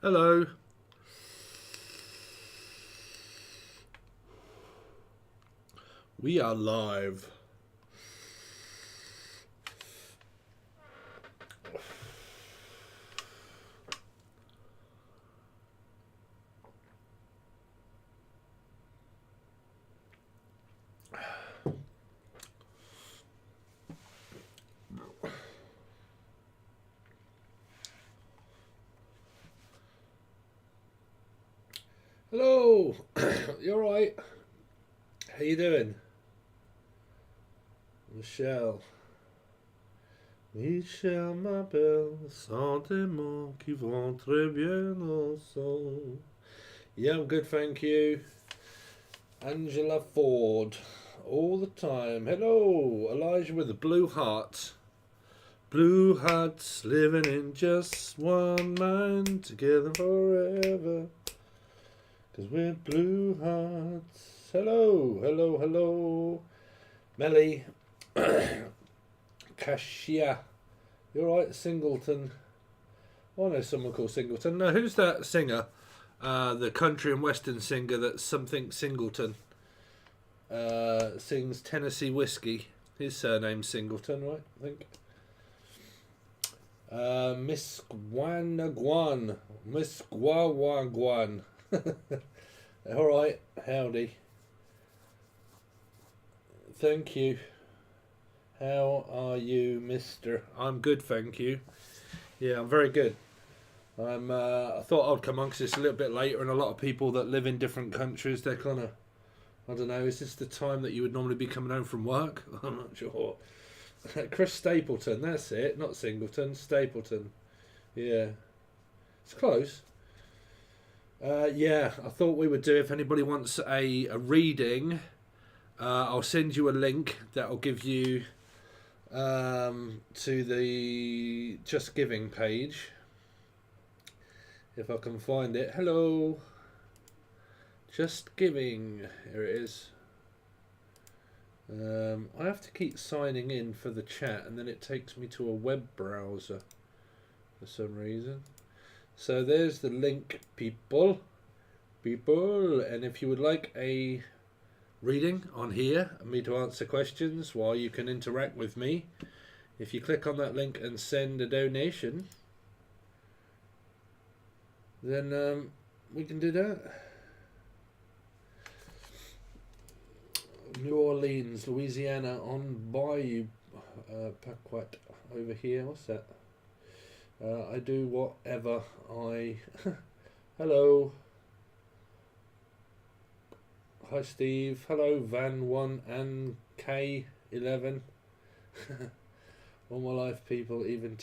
Hello. We are live. Hello. You alright? How you doing? Michelle. Michelle m'appelle, sentiments qui vont très bien ensemble. Yeah, I'm good, thank you. Angela Ford. All the time. Hello, Elijah with the blue heart. Blue hearts living in just one mind, together forever. 'Cause we're blue hearts. Hello, hello, hello. Melly. Kashia. You're right, Singleton. Oh, I know someone called Singleton. No, who's that singer? The country and western singer that's something Singleton. Sings Tennessee Whiskey. His surname's Singleton, right? I think. Miss Guanaguan. Miss Guaguaguan. Alright, howdy. Thank you. How are you, mister? I'm good, thank you. Yeah, I'm very good. I thought I'd come on because it's a little bit later and a lot of people that live in different countries, they're kind of, I don't know, is this the time that you would normally be coming home from work? I'm not sure. Chris Stapleton, that's it, not Singleton, Stapleton. Yeah, it's close. Yeah, I thought we would do, if anybody wants a reading, I'll send you a link that will give you to the Just Giving page. If I can find it. Hello. Just Giving. Here it is. I have to keep signing in for the chat and then it takes me to a web browser for some reason. So there's the link, people. And if you would like a reading on here and me to answer questions while you can interact with me, if you click on that link and send a donation, then we can do that. New Orleans, Louisiana, on Bayou Paquette over here. What's that? I do whatever I... Hello. Hi Steve. Hello Van1 and K11. All my life people even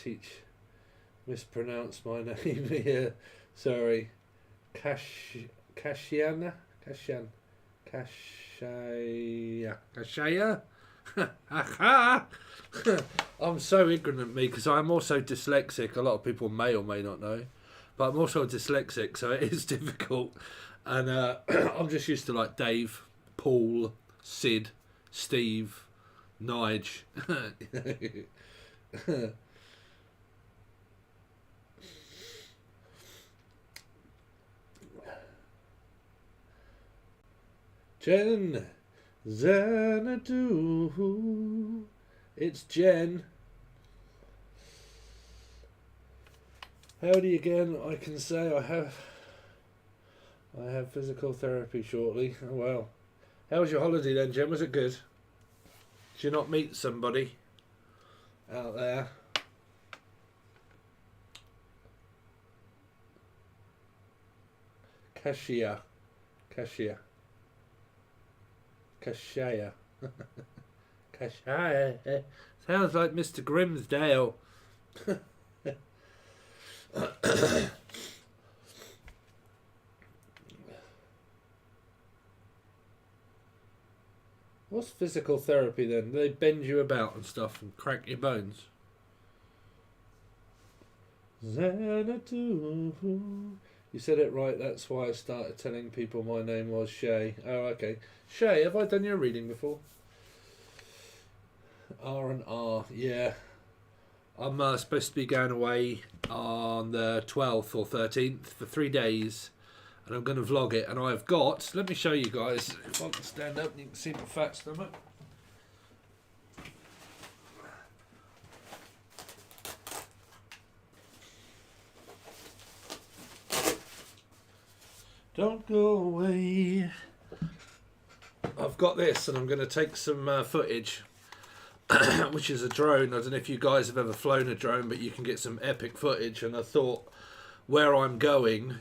mispronounce my name here. Sorry. Kashaya. I'm so ignorant, me, because I'm also dyslexic. A lot of people may or may not know, but I'm also dyslexic, so it is difficult. And I'm just used to like Dave, Paul, Sid, Steve, Nige. Jen, Xanadu. It's Jen. Howdy again. I can say I have physical therapy shortly. Oh well. How was your holiday then, Jen? Was it good? Did you not meet somebody out there? Kashia. Kashia. Sounds like Mr. Grimsdale. What's physical therapy then? Do they bend you about and stuff and crack your bones? Xanadu. You said it right, that's why I started telling people my name was Shay. Oh, okay. Shay, have I done your reading before? R&R, yeah. I'm supposed to be going away on the 12th or 13th for 3 days, and I'm going to vlog it. And I've got, let me show you guys, if I can stand up and you can see my fat stomach. Don't go away. I've got this, and I'm going to take some footage, which is a drone. I don't know if you guys have ever flown a drone, but you can get some epic footage. And I thought where I'm going,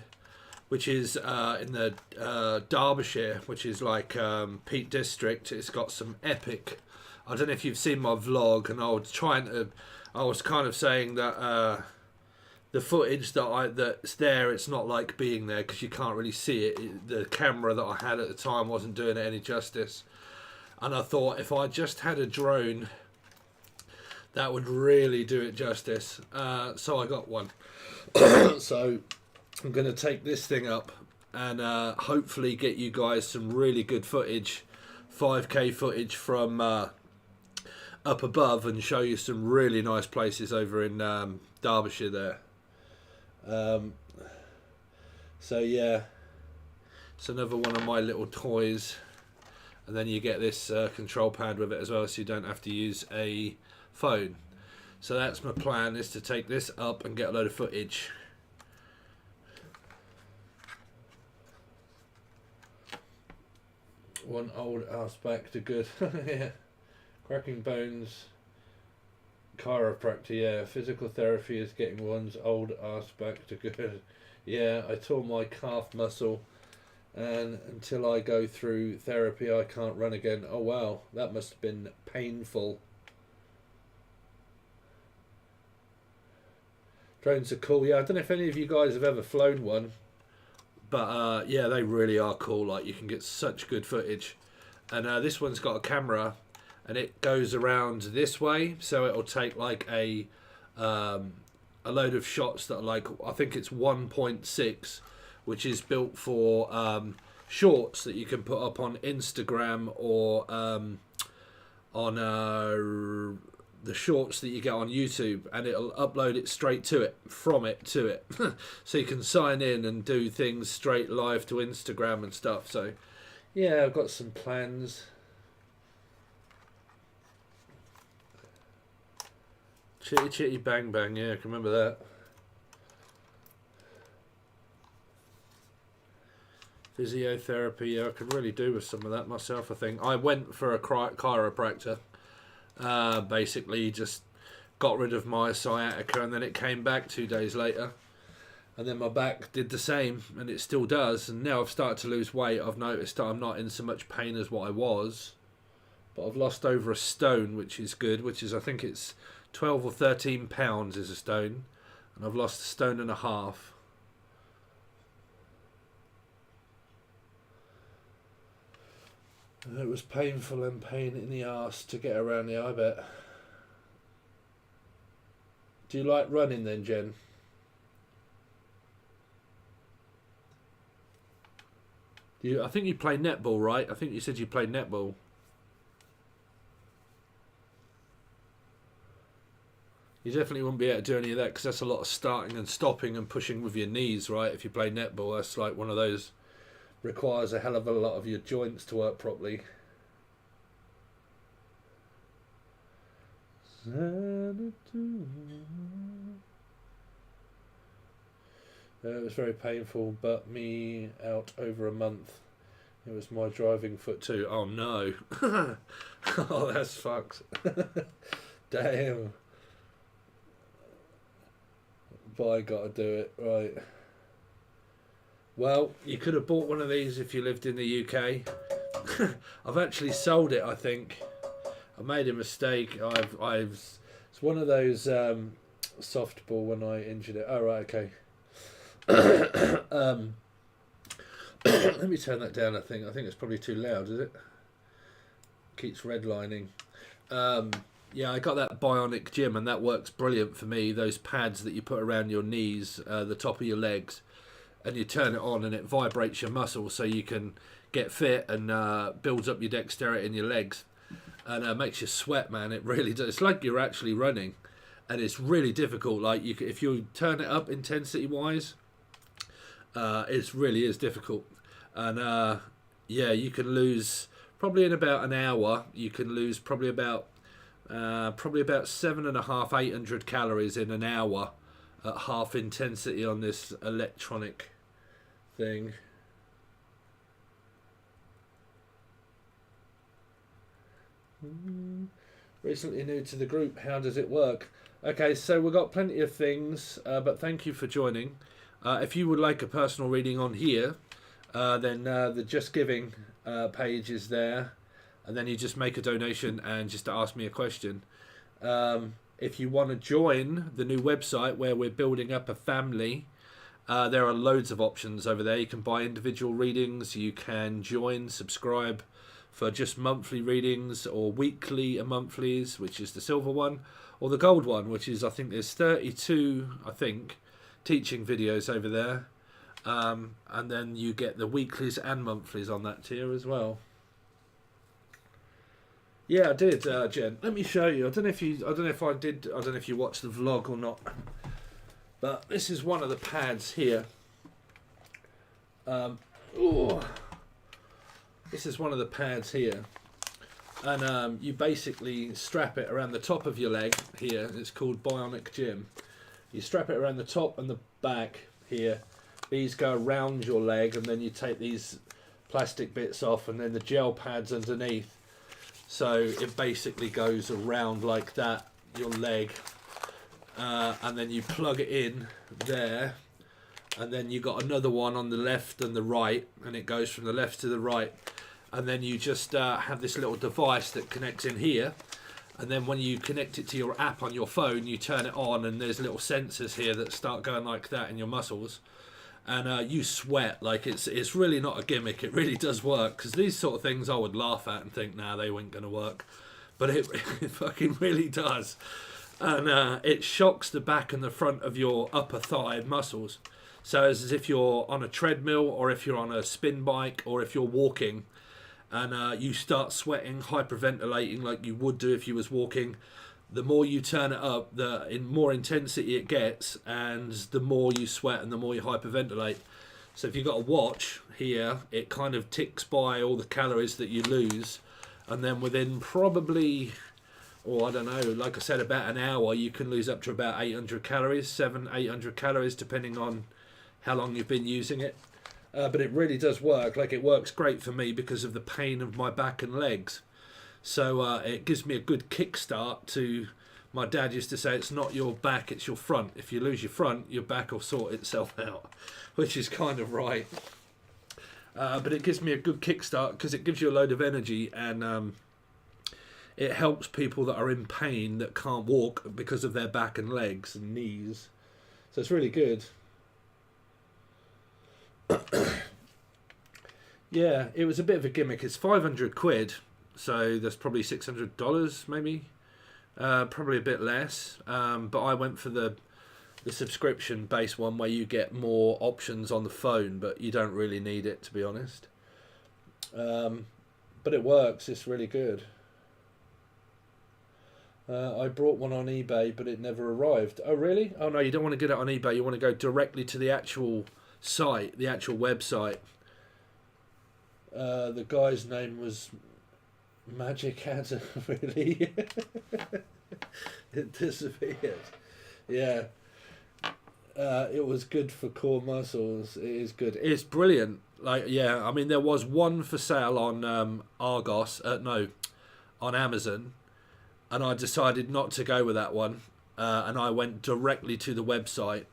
which is in the Derbyshire, which is like Peak District, it's got some epic. I don't know if you've seen my vlog, and I was kind of saying that the footage that's there, it's not like being there because you can't really see it. The camera that I had at the time wasn't doing it any justice, and I thought if I just had a drone, that would really do it justice. So I got one. So I'm going to take this thing up and hopefully get you guys some really good footage, 5K footage from up above, and show you some really nice places over in Derbyshire there. So yeah, it's another one of my little toys, and then you get this control pad with it as well, so you don't have to use a phone. So that's my plan, is to take this up and get a load of footage. One old ass back to good. Yeah, cracking bones. Chiropractor, yeah. Physical therapy is getting one's old ass back to good. Yeah, I tore my calf muscle, and until I go through therapy I can't run again. Oh wow, that must have been painful. Drones are cool. Yeah, I don't know if any of you guys have ever flown one, but yeah, they really are cool. Like, you can get such good footage. And this one's got a camera, and it goes around this way, so it'll take like a load of shots that are like, I think it's 1.6, which is built for shorts that you can put up on Instagram or on the shorts that you get on YouTube, and it'll upload it straight to it, from it to it. So you can sign in and do things straight live to Instagram and stuff. So yeah, I've got some plans. Chitty Chitty Bang Bang, yeah, I can remember that. Physiotherapy, yeah, I could really do with some of that myself, I think. I went for a chiropractor. Basically just got rid of my sciatica, and then it came back 2 days later, and then my back did the same, and it still does. And now I've started to lose weight. I've noticed that I'm not in so much pain as what I was, but I've lost over a stone, which is good, which is, I think it's 12 or 13 pounds is a stone, and I've lost a stone and a half. And it was painful and pain in the arse to get around there, I bet. Do you like running then, Jen? I think you play netball, right? I think you said you played netball. You definitely wouldn't be able to do any of that, because that's a lot of starting and stopping and pushing with your knees, right? If you play netball, that's like one of those, requires a hell of a lot of your joints to work properly. It was very painful, but me out over a month. It was my driving foot too. Oh no. Oh, that's fucked. Damn. But I gotta do it, right. Well, you could have bought one of these if you lived in the UK. I've actually sold it, I think. I made a mistake. It's one of those softball when I injured it. Oh, right, okay. Let me turn that down, I think. I think it's probably too loud, is it? Keeps redlining. Yeah, I got that bionic gym, and that works brilliant for me. Those pads that you put around your knees, the top of your legs, and you turn it on and it vibrates your muscles so you can get fit and builds up your dexterity in your legs. and makes you sweat, man. It really does. It's like you're actually running, and it's really difficult. Like if you turn it up intensity wise, it really is difficult. And yeah, you can lose probably in about an hour. You can lose probably about 7.5, 800 calories in an hour at half intensity on this electronic thing. Recently new to the group, how does it work? Okay, so we've got plenty of things, but thank you for joining. If you would like a personal reading on here, then the Just Giving page is there, and then you just make a donation and just ask me a question. If you want to join the new website where we're building up a family, there are loads of options over there. You can buy individual readings, you can join, subscribe for just monthly readings, or weekly and monthlies, which is the silver one, or the gold one, which is, I think there's 32 teaching videos over there, and then you get the weeklies and monthlies on that tier as well. Yeah, I did, Jen. Let me show you. I don't know if you watched the vlog or not, but this is one of the pads here. This is one of the pads here, and you basically strap it around the top of your leg here. It's called Bionic Gym. You strap it around the top and the back here. These go around your leg, and then you take these plastic bits off, and then the gel pads underneath. So it basically goes around like that, your leg, and then you plug it in there, and then you got another one on the left and the right, and it goes from the left to the right. And then you just have this little device that connects in here, and then when you connect it to your app on your phone, you turn it on, and there's little sensors here that start going like that in your muscles, and you sweat. Like it's really not a gimmick. It really does work, because these sort of things I would laugh at and think, nah, they weren't going to work, but it fucking really does. And it shocks the back and the front of your upper thigh muscles, so it's as if you're on a treadmill, or if you're on a spin bike, or if you're walking, and you start sweating, hyperventilating like you would do if you was walking. The more you turn it up, the more intensity it gets, and the more you sweat and the more you hyperventilate. So if you've got a watch here, it kind of ticks by all the calories that you lose, and then within probably, or I don't know, like I said, about an hour, you can lose up to about 800 calories, 800 calories, depending on how long you've been using it. But it really does work. Like, it works great for me because of the pain of my back and legs. So it gives me a good kickstart to, my dad used to say, it's not your back, it's your front. If you lose your front, your back will sort itself out, which is kind of right. But it gives me a good kickstart because it gives you a load of energy, and it helps people that are in pain that can't walk because of their back and legs and knees. So it's really good. Yeah, it was a bit of a gimmick. It's 500 quid, so that's probably $600 maybe, probably a bit less, but I went for the subscription based one where you get more options on the phone, but you don't really need it, to be honest. But it works. It's really good. I brought one on eBay, but it never arrived. Oh really? Oh no, you don't want to get it on eBay. You want to go directly to the actual site, the actual website. The guy's name was Magic Adam. Really? It disappeared. Yeah. It was good for core muscles. It is good. It's brilliant. Like, yeah, I mean, there was one for sale on Argos. On Amazon, and I decided not to go with that one. And I went directly to the website.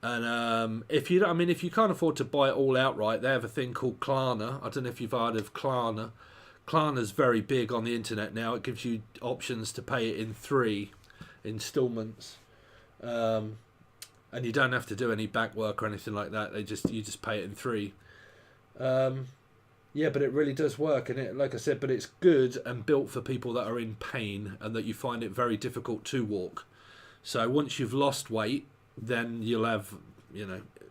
And if you can't afford to buy it all outright, they have a thing called Klarna. I don't know if you've heard of Klarna. Klarna's very big on the internet now. It gives you options to pay it in 3 installments, and you don't have to do any back work or anything like that. You just pay it in 3. Yeah, but it really does work, and it, like I said, but it's good and built for people that are in pain and that you find it very difficult to walk. So once you've lost weight, then you'll have,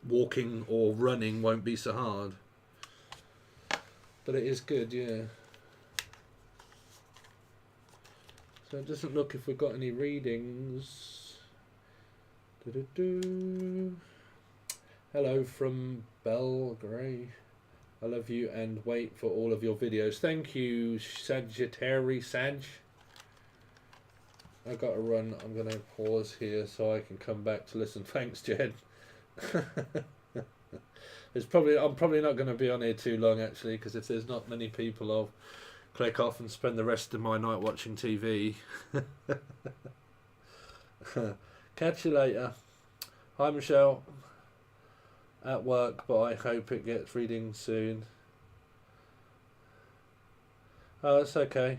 walking or running won't be so hard. But it is good, yeah. So it doesn't look if we've got any readings. Do-do-do. Hello from Belgrade. I love you and wait for all of your videos. Thank you, Sagittarius Sag. I got to run. I'm going to pause here so I can come back to listen. Thanks, Jed. I'm probably not going to be on here too long actually, because if there's not many people, I'll click off and spend the rest of my night watching TV. Catch you later. Hi, Michelle. At work, but I hope it gets reading soon. Oh, it's okay.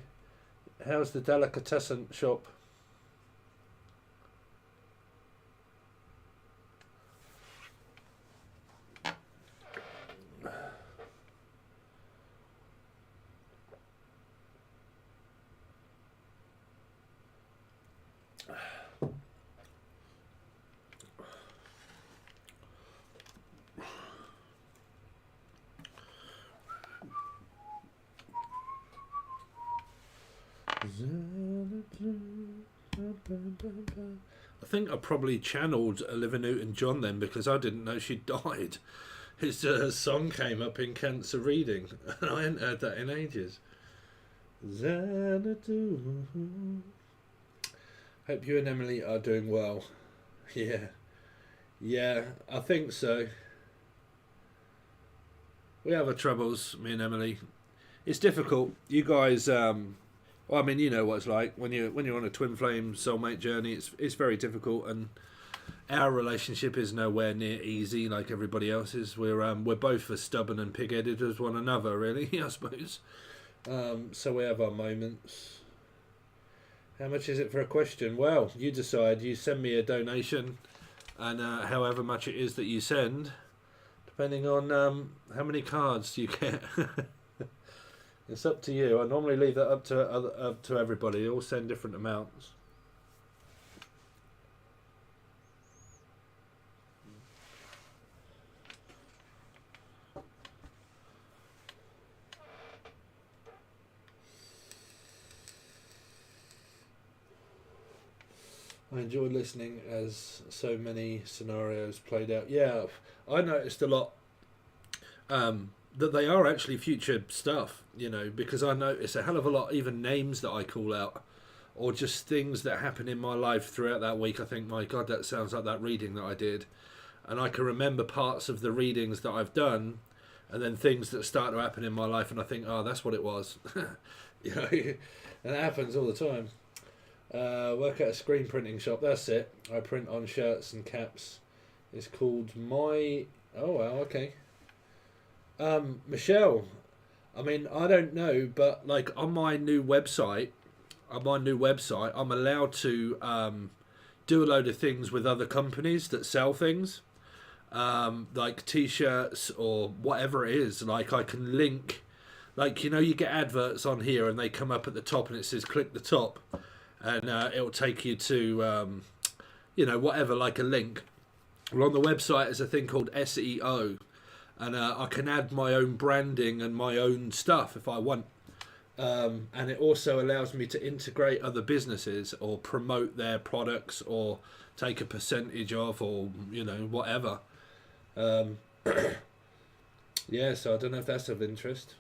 How's the delicatessen shop? I think I probably channeled Olivia Newton-John then, because I didn't know she died. His song came up in Cancer Reading, and I hadn't heard that in ages. Xanadu. Hope you and Emily are doing well. Yeah, I think so. We have our troubles, me and Emily. It's difficult. You guys, well, I mean, you know what it's like when you're on a twin flame soulmate journey. It's very difficult, and our relationship is nowhere near easy like everybody else's. We're both as stubborn and pig-headed as one another, really. I suppose. So we have our moments. How much is it for a question? Well, you decide. You send me a donation, and however much it is that you send, depending on how many cards you get. It's up to you. I normally leave that up to everybody. They all send different amounts. I enjoyed listening as so many scenarios played out. Yeah, I noticed a lot that they are actually future stuff, you know, because I notice a hell of a lot, even names that I call out, or just things that happen in my life throughout that week. I think, my God, that sounds like that reading that I did. And I can remember parts of the readings that I've done, and then things that start to happen in my life, and I think, oh, that's what it was. You know, and it happens all the time. Work at a screen printing shop. That's it. I print on shirts and caps. It's called My... Oh, wow, okay. Michelle, I mean, I don't know, but like on my new website, I'm allowed to do a load of things with other companies that sell things, like t-shirts or whatever it is. Like I can link, like, you know, you get adverts on here and they come up at the top and it says click the top, and it'll take you to you know, whatever, like a link. Well, on the website is a thing called SEO, and I can add my own branding and my own stuff if I want. And it also allows me to integrate other businesses or promote their products or take a percentage of, or, you know, whatever. Yeah, so I don't know if that's of interest.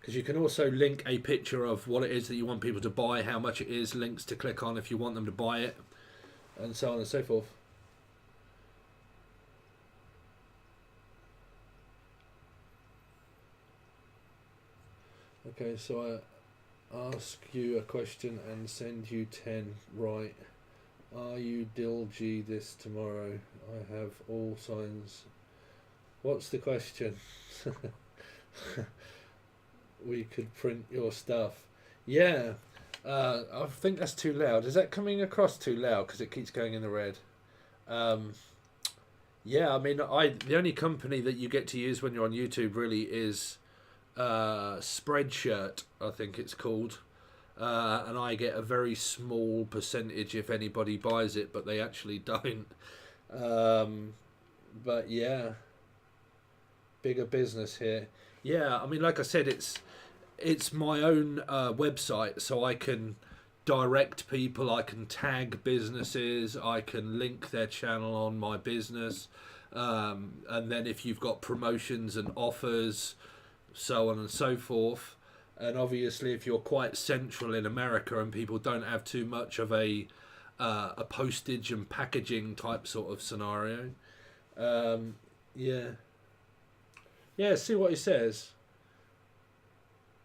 Because you can also link a picture of what it is that you want people to buy, how much it is, links to click on if you want them to buy it, and so on and so forth. Okay, so I ask you a question and send you 10. Right. Are you Dilgy this tomorrow? I have all signs. What's the question? We could print your stuff. Yeah. I think that's too loud. Is that coming across too loud? Because it keeps going in the red. Yeah, I mean, the only company that you get to use when you're on YouTube really is Spreadshirt, I think it's called, and I get a very small percentage if anybody buys it, but they actually don't. But yeah, bigger business here. Yeah, I mean, like I said, it's my own website, so I can direct people, I can tag businesses, I can link their channel on my business, and then if you've got promotions and offers, so on and so forth. And obviously, if you're quite central in America and people don't have too much of a postage and packaging type sort of scenario, yeah, yeah. See what he says.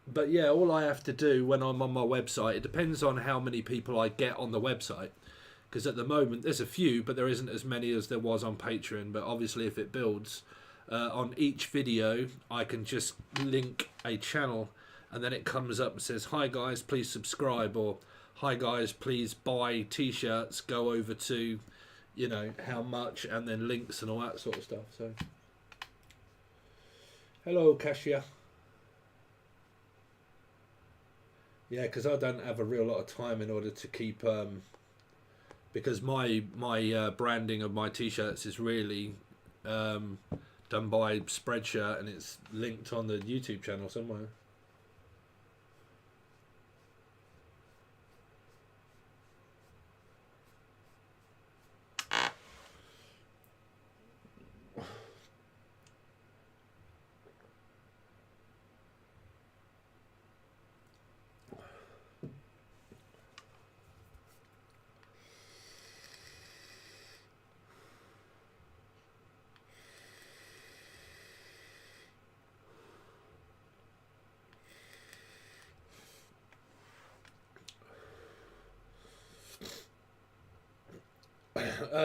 But yeah, all I have to do when I'm on my website, it depends on how many people I get on the website. Because at the moment there's a few, but there isn't as many as there was on Patreon. But obviously, if it builds, on each video, I can just link a channel, and then it comes up and says, "Hi guys, please subscribe," or "Hi guys, please buy T-shirts. Go over to, you know, how much," and then links and all that sort of stuff. So, hello, Kasia. Yeah, because I don't have a real lot of time in order to keep, because my branding of my T-shirts is really done by Spreadshirt, and it's linked on the YouTube channel somewhere.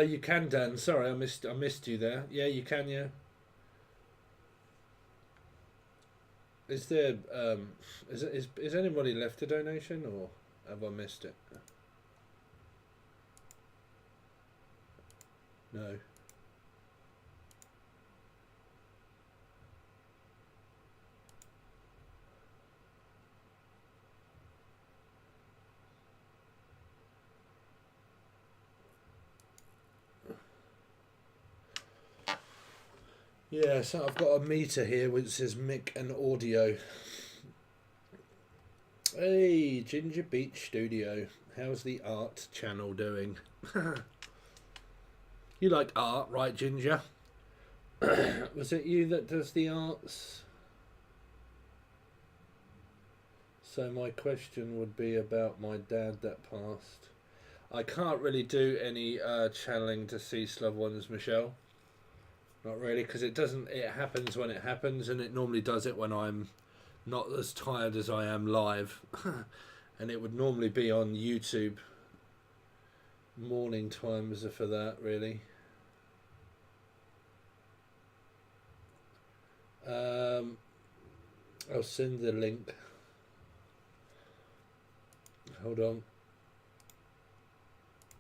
You can, Dan. Sorry, I missed you there. Yeah, you can. Yeah. Is there is anybody left a donation, or have I missed it? No. Yeah, so I've got a meter here which says mic and audio. Hey, Ginger Beach Studio. How's the art channel doing? You like art, right, Ginger? Was it you that does the arts? So my question would be about my dad that passed. I can't really do any channeling deceased loved ones, Michelle. Not really, because it doesn't. It happens when it happens, and it normally does it when I'm not as tired as I am live. And it would normally be on YouTube. Morning times are for that, really. I'll send the link. Hold on.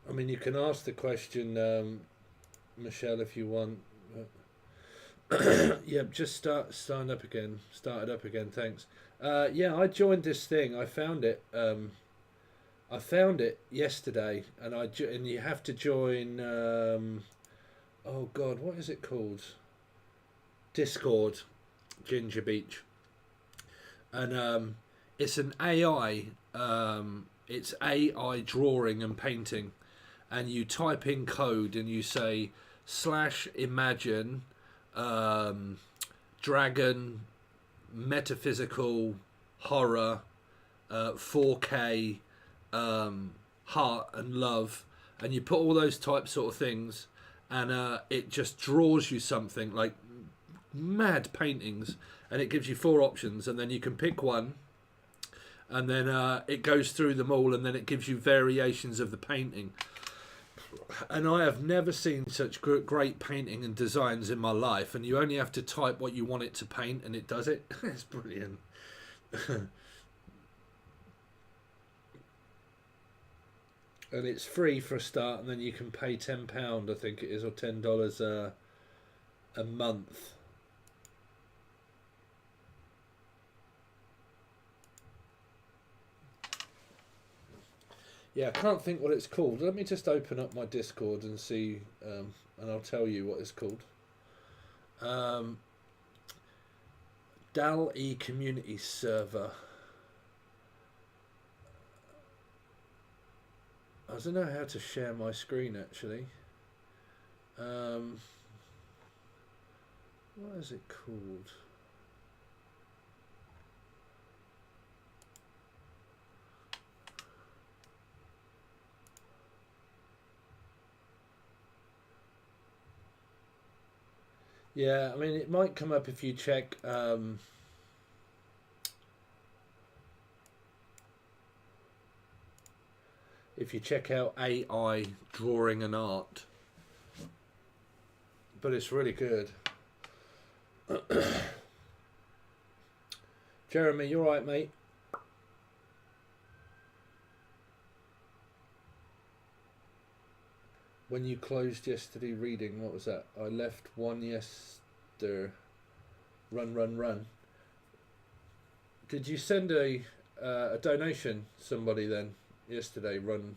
I mean, you can ask the question, Michelle, if you want. Yeah, just started up again. Thanks. Yeah, I joined this thing. I found it. I found it yesterday, and and you have to join. Oh God, what is it called? Discord, Ginger Beach, and it's an AI. It's AI drawing and painting, and you type in code and you say /imagine dragon metaphysical horror 4K heart and love, and you put all those type sort of things, and it just draws you something like mad paintings, and it gives you 4 options, and then you can pick one, and then it goes through them all, and then it gives you variations of the painting. And I have never seen such great painting and designs in my life, and you only have to type what you want it to paint and it does it. It's brilliant. And it's free for a start, and then you can pay £10, I think it is, or $10 a month. Yeah, I can't think what it's called. Let me just open up my Discord and see, and I'll tell you what it's called. DAL-E Community Server. I don't know how to share my screen actually. What is it called? Yeah, I mean, it might come up if you check. If you check out AI drawing an art, but it's really good. Jeremy, you alright, mate? When you closed yesterday reading, what was that? I left one yesterday. Run. Did you send a donation somebody then yesterday? Run.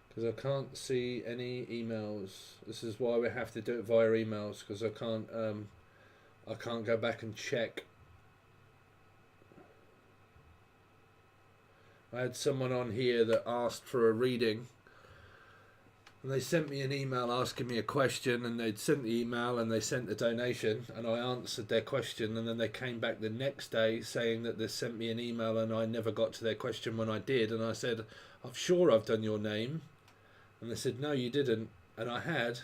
Because I can't see any emails. This is why we have to do it via emails, because I can't go back and check. I had someone on here that asked for a reading, and they sent me an email asking me a question, and they'd sent the email and they sent the donation, and I answered their question, and then they came back the next day saying that they sent me an email and I never got to their question when I did, and I said, I'm sure I've done your name. And they said, no, you didn't. And I had,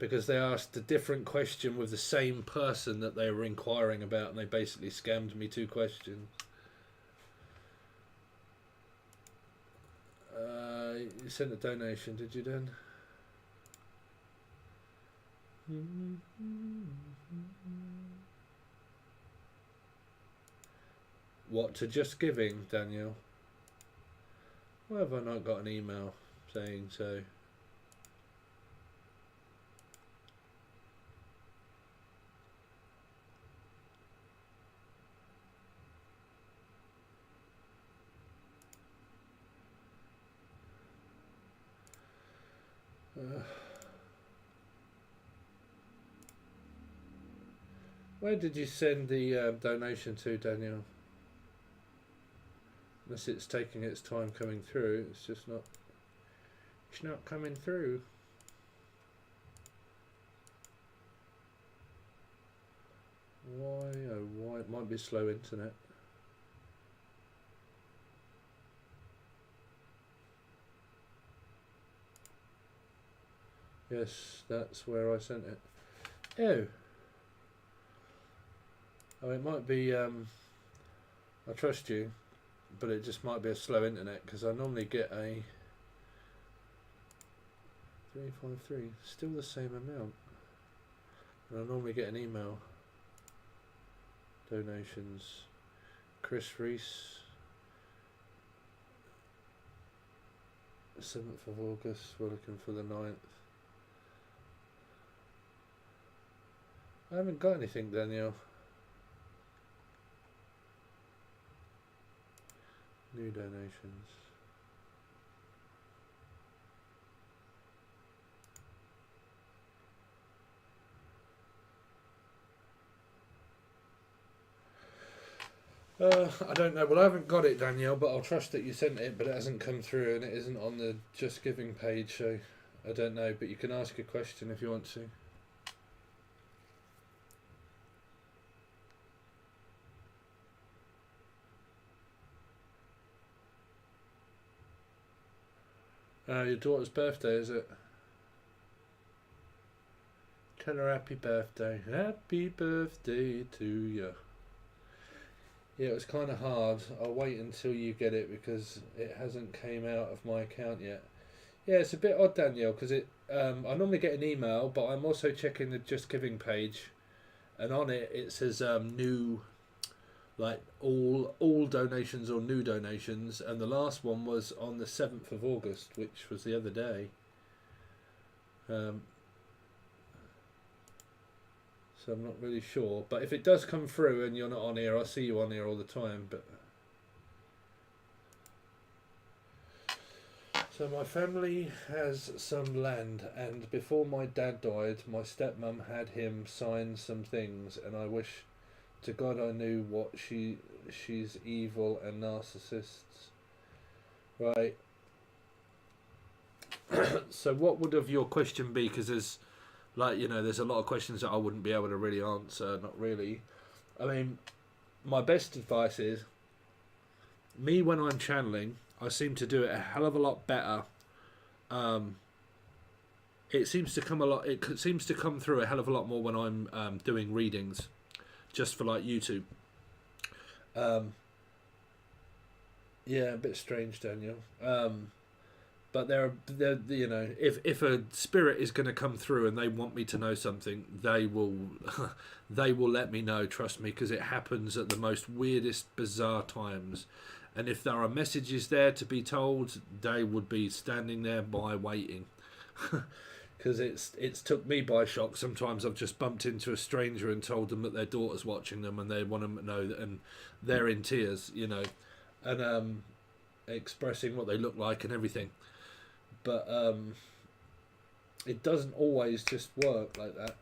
because they asked a different question with the same person that they were inquiring about, and they basically scammed me 2 questions. You sent a donation, did you, Dan? What, to Just Giving, Daniel? Why have I not got an email saying so? Where did you send the donation to, Daniel? Unless it's taking its time coming through, it's just not. It's not coming through. Why? Oh, why? It might be slow internet. Yes, that's where I sent it. Oh. Oh, it might be. I trust you, but it just might be a slow internet, because I normally get a 353, still the same amount, and I normally get an email. Donations, Chris Reese, 7th of August, we're looking for the 9th. I haven't got anything, Danielle. New donations. I don't know. Well, I haven't got it, Danielle, but I'll trust that you sent it, but it hasn't come through and it isn't on the Just Giving page, so I don't know. But you can ask a question if you want to. Your daughter's birthday, is it? Tell her happy birthday. Happy birthday to you. Yeah, it was kind of hard. I'll wait until you get it because it hasn't came out of my account yet. Yeah, it's a bit odd, Danielle, because I normally get an email, but I'm also checking the Just Giving page, and on it says new, like all donations or new donations, and the last one was on the 7th of August, which was the other day. So I'm not really sure, but if it does come through and you're not on here, I see you on here all the time. But So my family has some land, and before my dad died, my stepmom had him sign some things, and I wish to God I knew what she's evil and narcissists. Right. So what would of your question be? Because there's, like, you know, there's a lot of questions that I wouldn't be able to really answer. Not really. I mean, my best advice is, me when I'm channeling, I seem to do it a hell of a lot better. It seems to come a lot. It seems to come through a hell of a lot more when I'm doing readings, just for like YouTube. Yeah, a bit strange, Daniel. But they're you know, if a spirit is going to come through and they want me to know something, they will they will let me know. Trust me, because it happens at the most weirdest, bizarre times. And if there are messages there to be told, they would be standing there by waiting. Because it's took me by shock. Sometimes I've just bumped into a stranger and told them that their daughter's watching them and they want to know that, and they're in tears, you know, and expressing what they look like and everything. But it doesn't always just work like that.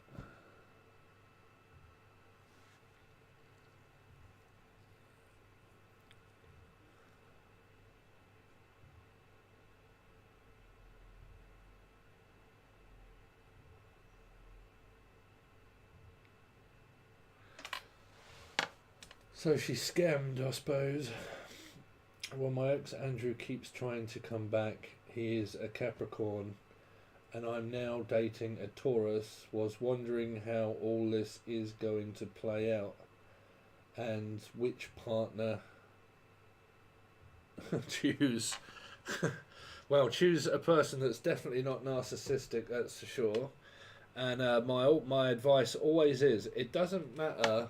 So she's scammed, I suppose. Well, my ex Andrew keeps trying to come back. He is a Capricorn, and I'm now dating a Taurus. Was wondering how all this is going to play out, and which partner choose. Well, choose a person that's definitely not narcissistic, that's for sure. And my advice always is, it doesn't matter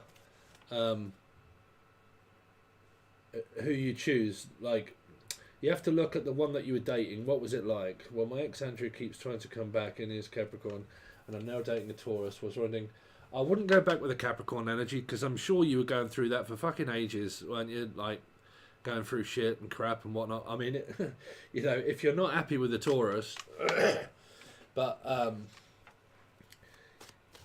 who you choose. Like, you have to look at the one that you were dating. What was it like? Well, my ex Andrew keeps trying to come back in his Capricorn, and I'm now dating a Taurus. Was wondering, I wouldn't go back with a Capricorn energy, because I'm sure you were going through that for fucking ages, weren't you? Like, going through shit and crap and whatnot. I mean, you know, if you're not happy with the Taurus, but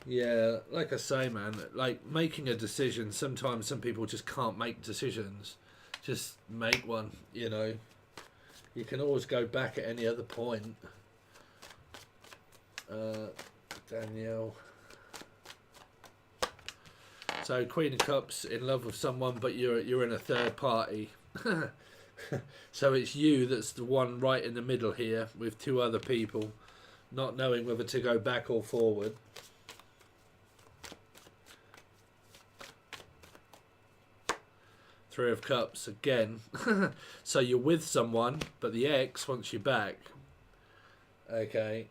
yeah, like I say, man, like, making a decision. Sometimes some people just can't make decisions. Just make one, you know. You can always go back at any other point. Danielle. So Queen of Cups, in love with someone, but you're in a third party. So it's you that's the one right in the middle here with two other people, not knowing whether to go back or forward. Three of Cups again. So you're with someone, but the ex wants you back. Okay.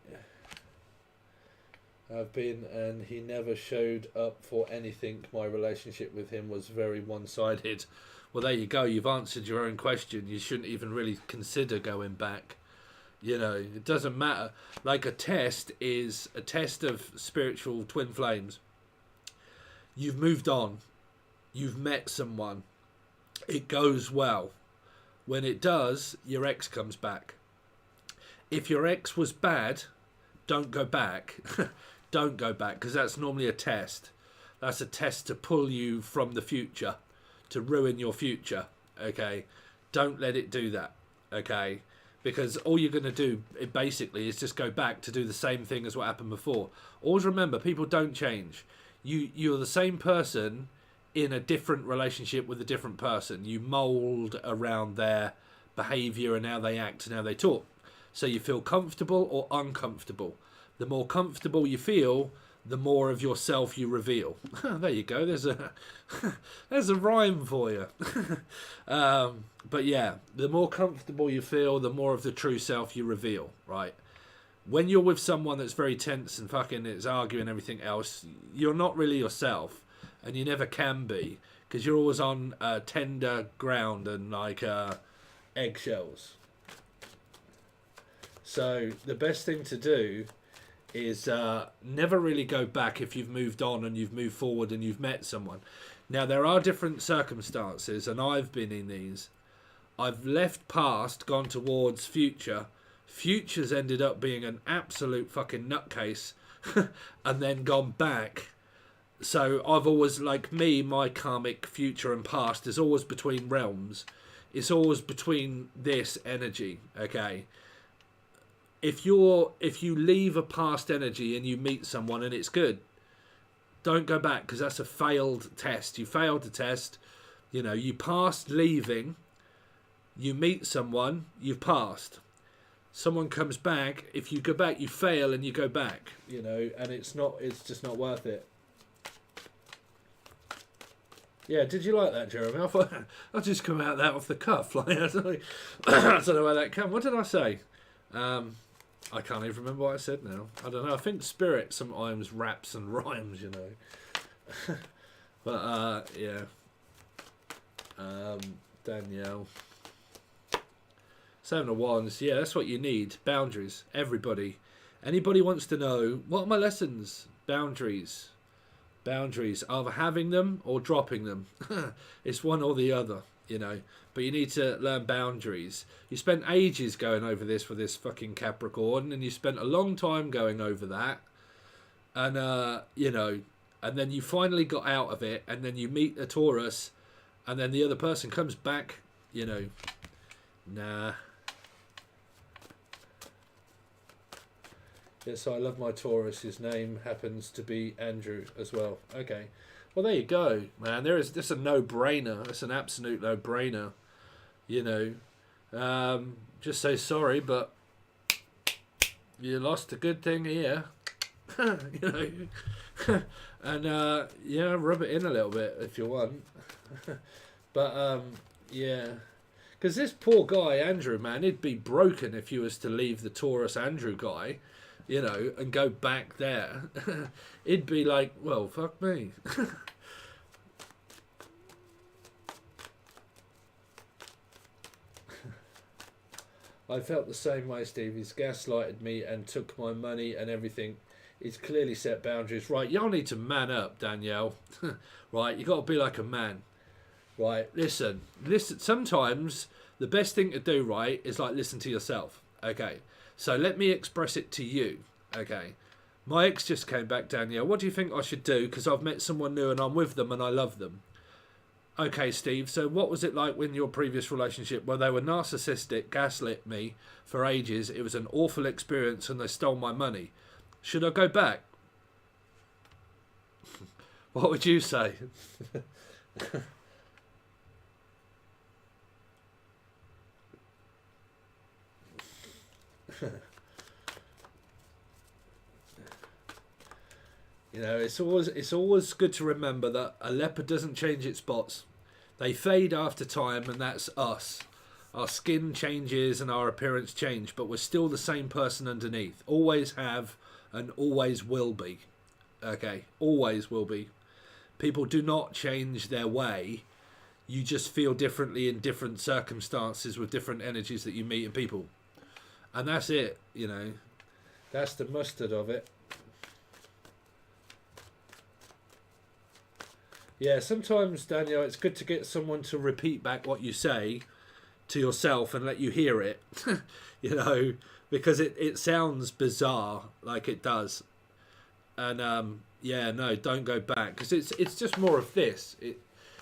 I've been, and he never showed up for anything. My relationship with him was very one-sided. Well, there you go. You've answered your own question. You shouldn't even really consider going back. You know, it doesn't matter. Like, a test is a test of spiritual twin flames. You've moved on. You've met someone. It goes well. When it does, your ex comes back. If your ex was bad, don't go back. Don't go back, because that's normally a test. That's a test to pull you from the future, to ruin your future. Okay, don't let it do that. Okay, because all you're going to do, it basically, is just go back to do the same thing as what happened before. Always remember, people don't change. You're the same person in a different relationship with a different person. You mould around their behaviour and how they act and how they talk. So you feel comfortable or uncomfortable. The more comfortable you feel, the more of yourself you reveal. There you go. There's a rhyme for you. But yeah, the more comfortable you feel, the more of the true self you reveal, right? When you're with someone that's very tense and fucking is arguing and everything else, you're not really yourself. And you never can be, because you're always on tender ground and like eggshells. So the best thing to do is never really go back if you've moved on and you've moved forward and you've met someone. Now, there are different circumstances, and I've been in these. I've left past, gone towards future. Future's ended up being an absolute fucking nutcase and then gone back. So I've always, like me, my karmic future and past is always between realms. It's always between this energy, okay? If you leave a past energy and you meet someone and it's good, don't go back, because that's a failed test. You failed the test. You know, you passed leaving. You meet someone, you've passed. Someone comes back. If you go back, you fail and you go back. You know, and it's just not worth it. Yeah, did you like that, Jeremy? I thought I'll just come out that off the cuff. Like, I don't know where that came. What did I say? I can't even remember what I said now. I don't know. I think spirit sometimes raps and rhymes, you know. But yeah. Danielle. 7 of Wands. Yeah, that's what you need. Boundaries. Everybody. Anybody wants to know, what are my lessons? Boundaries. Boundaries. Either having them or dropping them. It's one or the other, you know. But you need to learn boundaries. You spent ages going over this for this fucking Capricorn, and you spent a long time going over that. And, you know, and then you finally got out of it, and then you meet a Taurus, and then the other person comes back, you know. Nah. Yes, I love my Taurus. His name happens to be Andrew as well. Okay. Well, there you go, man. This is a no-brainer. It's an absolute no-brainer. You know. Just say sorry, but you lost a good thing here. You know. And, yeah, rub it in a little bit if you want. But, yeah. Because this poor guy, Andrew, man, he'd be broken if you was to leave the Taurus Andrew guy, you know, and go back there. It'd be like, well, fuck me. I felt the same way, Steve. He's gaslighted me and took my money and everything. He's clearly set boundaries. Right, y'all need to man up, Danielle. Right, you got to be like a man. Right, listen. Sometimes the best thing to do, right, is like listen to yourself. Okay, so let me express it to you. Okay, my ex just came back, Danielle. What do you think I should do? Because I've met someone new and I'm with them and I love them. Okay, Steve, so what was it like when your previous relationship? Well, they were narcissistic, gaslit me for ages. It was an awful experience and they stole my money. Should I go back? What would you say? You know, it's always good to remember that a leopard doesn't change its spots. They fade after time, and that's us. Our skin changes and our appearance change, but we're still the same person underneath. Always have and always will be. Okay, always will be. People do not change their way. You just feel differently in different circumstances with different energies that you meet in people. And that's it, you know. That's the mustard of it. Yeah, sometimes, Daniel, it's good to get someone to repeat back what you say to yourself and let you hear it, you know, because it sounds bizarre, like it does. And, yeah, no, don't go back, because it's just more of this.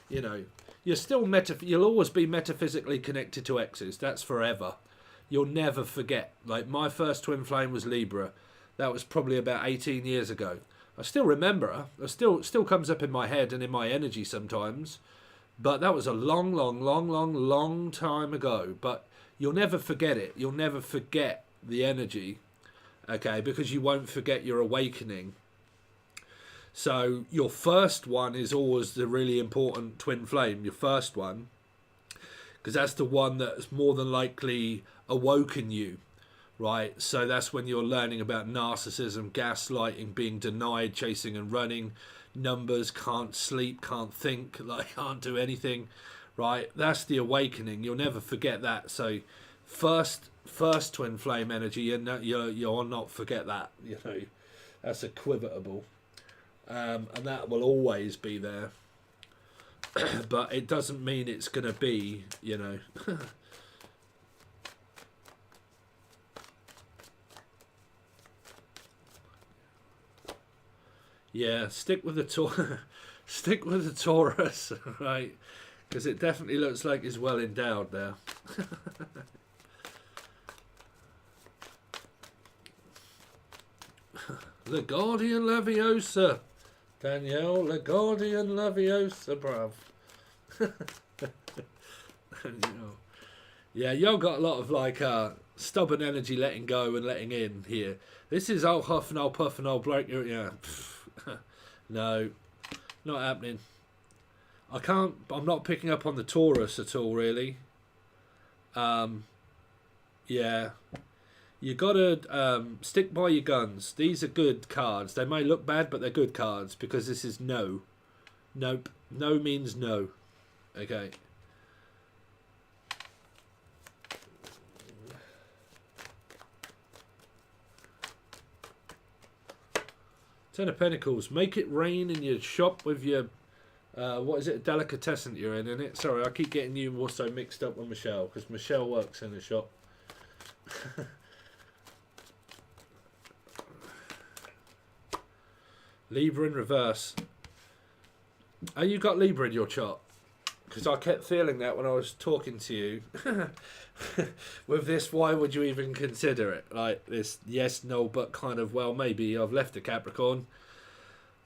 You know, you're still you'll always be metaphysically connected to exes. That's forever. You'll never forget. Like, my first twin flame was Libra. That was probably about 18 years ago. I still remember her. It still comes up in my head and in my energy sometimes. But that was a long time ago. But you'll never forget it. You'll never forget the energy. Okay, because you won't forget your awakening. So your first one is always the really important twin flame. Your first one. Because that's the one that's more than likely awoken you. Right, so that's when you're learning about narcissism, gaslighting, being denied, chasing and running, numbers, can't sleep, can't think, like can't do anything. Right, that's the awakening. You'll never forget that. So, first twin flame energy, you'll not forget that. You know, that's equivocal, and that will always be there. But it doesn't mean it's going to be, you know. Yeah, stick with the stick with the Taurus, right? Because it definitely looks like he's well endowed there. The Guardian Leviosa, Danielle, the Guardian Leviosa, bruv. Yeah, y'all got a lot of like stubborn energy letting go and letting in here. This is I'll huff and I'll puff and I'll break your no, not happening. I'm not picking up on the Taurus at all, really. Yeah. You gotta stick by your guns. These are good cards. They may look bad, but they're good cards because this is no. Nope. No means no. Okay. Ten of Pentacles. Make it rain in your shop with your what is it? A delicatessen you're in it? Sorry, I keep getting you also mixed up with Michelle because Michelle works in the shop. Libra in reverse. Oh, you got Libra in your chart? Because I kept feeling that when I was talking to you. With this, why would you even consider it? Like this, yes, no, but kind of, well, maybe I've left the Capricorn.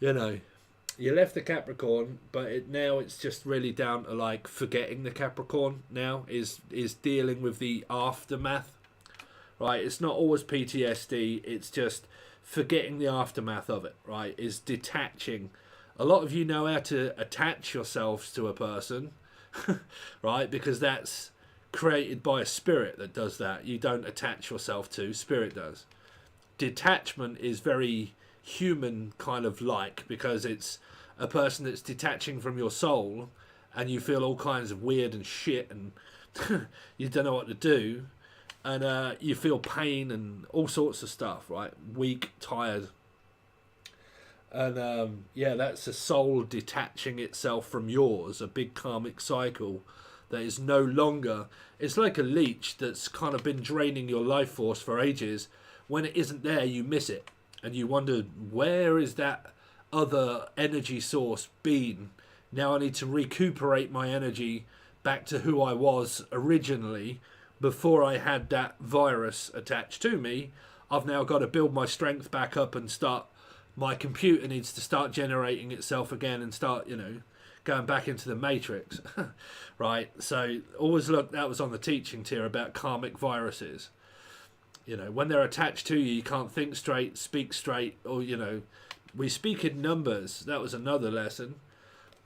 You know, you left the Capricorn, but now it's just really down to like forgetting the Capricorn now is dealing with the aftermath. Right, it's not always PTSD, it's just forgetting the aftermath of it, right? Is detaching. A lot of you know how to attach yourselves to a person, right? Because that's created by a spirit that does that. You don't attach yourself to, spirit does. Detachment is very human kind of like because it's a person that's detaching from your soul and you feel all kinds of weird and shit and you don't know what to do. And you feel pain and all sorts of stuff, right? Weak, tired. And yeah, that's a soul detaching itself from yours, a big karmic cycle that is no longer... It's like a leech that's kind of been draining your life force for ages. When it isn't there, you miss it. And you wonder, where is that other energy source been? Now I need to recuperate my energy back to who I was originally before I had that virus attached to me. I've now got to build my strength back up and start... My computer needs to start generating itself again and start, going back into the matrix. Right? So always look, that was on the teaching tier about karmic viruses. When they're attached to you, you can't think straight, speak straight, or, we speak in numbers. That was another lesson.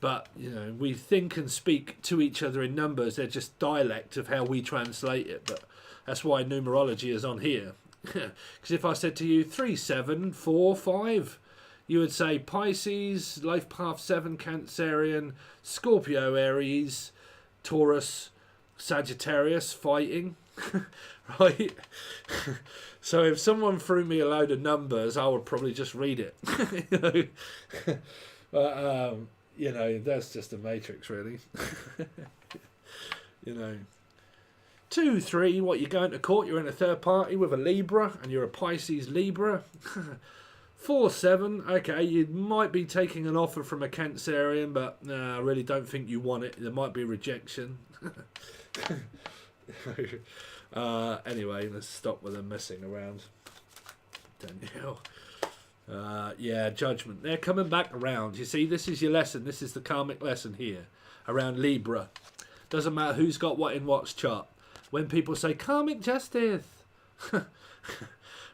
But, we think and speak to each other in numbers. They're just dialect of how we translate it. But that's why numerology is on here. Because if I said to you 3, 7, 4, 5, you would say Pisces, life path 7, Cancerian, Scorpio, Aries, Taurus, Sagittarius, fighting. Right? So if someone threw me a load of numbers, I would probably just read it. But, that's just a matrix, really. 2, 3, what, you're going to court, you're in a third party with a Libra, and you're a Pisces Libra. 4, 7, okay, you might be taking an offer from a Cancerian, but I really don't think you want it. There might be rejection. Anyway, let's stop with them messing around. Danielle. Yeah, judgment. They're coming back around. You see, this is your lesson. This is the karmic lesson here around Libra. Doesn't matter who's got what in what's chart. When people say karmic justice,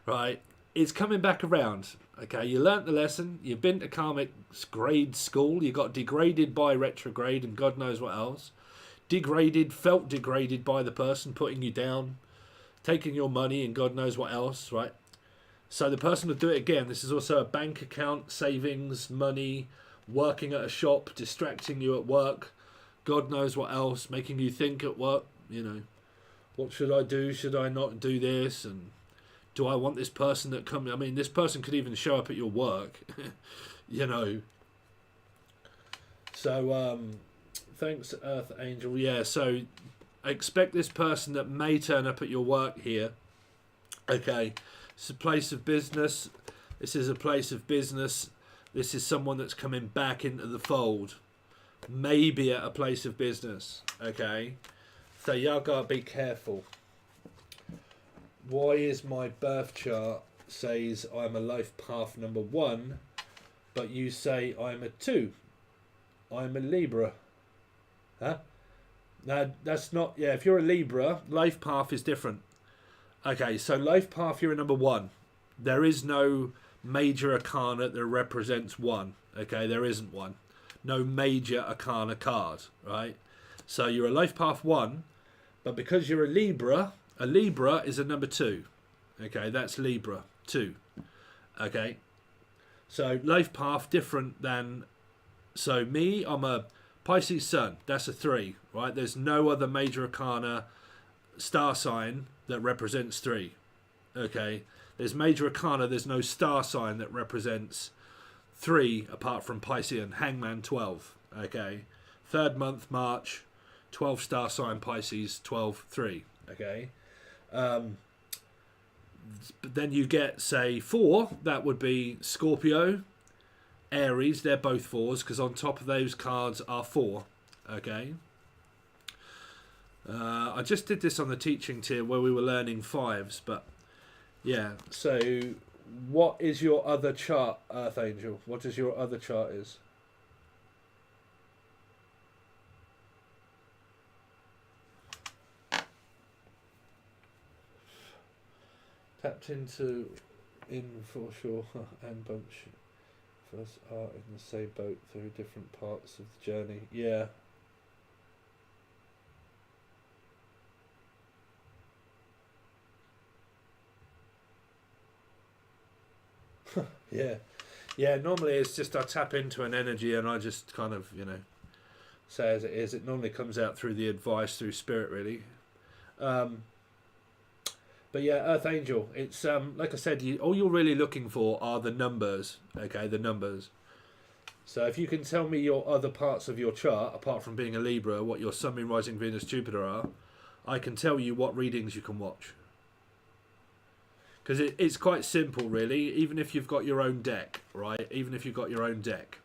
right, it's coming back around. Okay, you learnt the lesson. You've been to karmic grade school. You got degraded by retrograde and God knows what else. Degraded, felt degraded by the person putting you down, taking your money and God knows what else, right? So the person will do it again. This is also a bank account, savings, money, working at a shop, distracting you at work, God knows what else, making you think at work, what should I do? Should I not do this? And do I want this person that comes? I mean, this person could even show up at your work, So, thanks, Earth Angel. Yeah, so expect this person that may turn up at your work here. Okay, it's a place of business. This is a place of business. This is someone that's coming back into the fold, maybe at a place of business. Okay, so y'all gotta be careful. Why is my birth chart says I'm a life path number 1, but you say I'm a 2? I'm a Libra. Huh? No, that's not. Yeah, if you're a Libra, life path is different. Okay, so life path, you're a number 1. There is no major arcana that represents 1. Okay, there isn't one. No major arcana card, right? So you're a life path 1, but because you're a Libra is a number 2. Okay, that's Libra 2. Okay, so life path different than. So me, I'm a Pisces Sun. That's a 3, right? There's no other major arcana star sign that represents 3. Okay, there's major arcana. There's no star sign that represents 3 apart from Piscean. Hangman 12. Okay, 3rd month March, 12 star sign Pisces 12-3. Okay. But then you get, say, 4, that would be Scorpio, Aries, they're both 4s, because on top of those cards are 4. Okay. I just did this on the teaching tier where we were learning 5s, but yeah. So what is your other chart, Earth Angel? What is your other chart is? Tapped into in for sure and bunch first are in the same boat through different parts of the journey. Yeah. Yeah, normally it's just I tap into an energy and I just kind of, say as it is. It normally comes out through the advice, through spirit, really. But yeah, Earth Angel, it's like I said, all you're really looking for are the numbers, okay, the numbers. So if you can tell me your other parts of your chart, apart from being a Libra, what your Sun, Moon, Rising, Venus, Jupiter are, I can tell you what readings you can watch. Because it's quite simple, really, even if you've got your own deck, right? Even if you've got your own deck.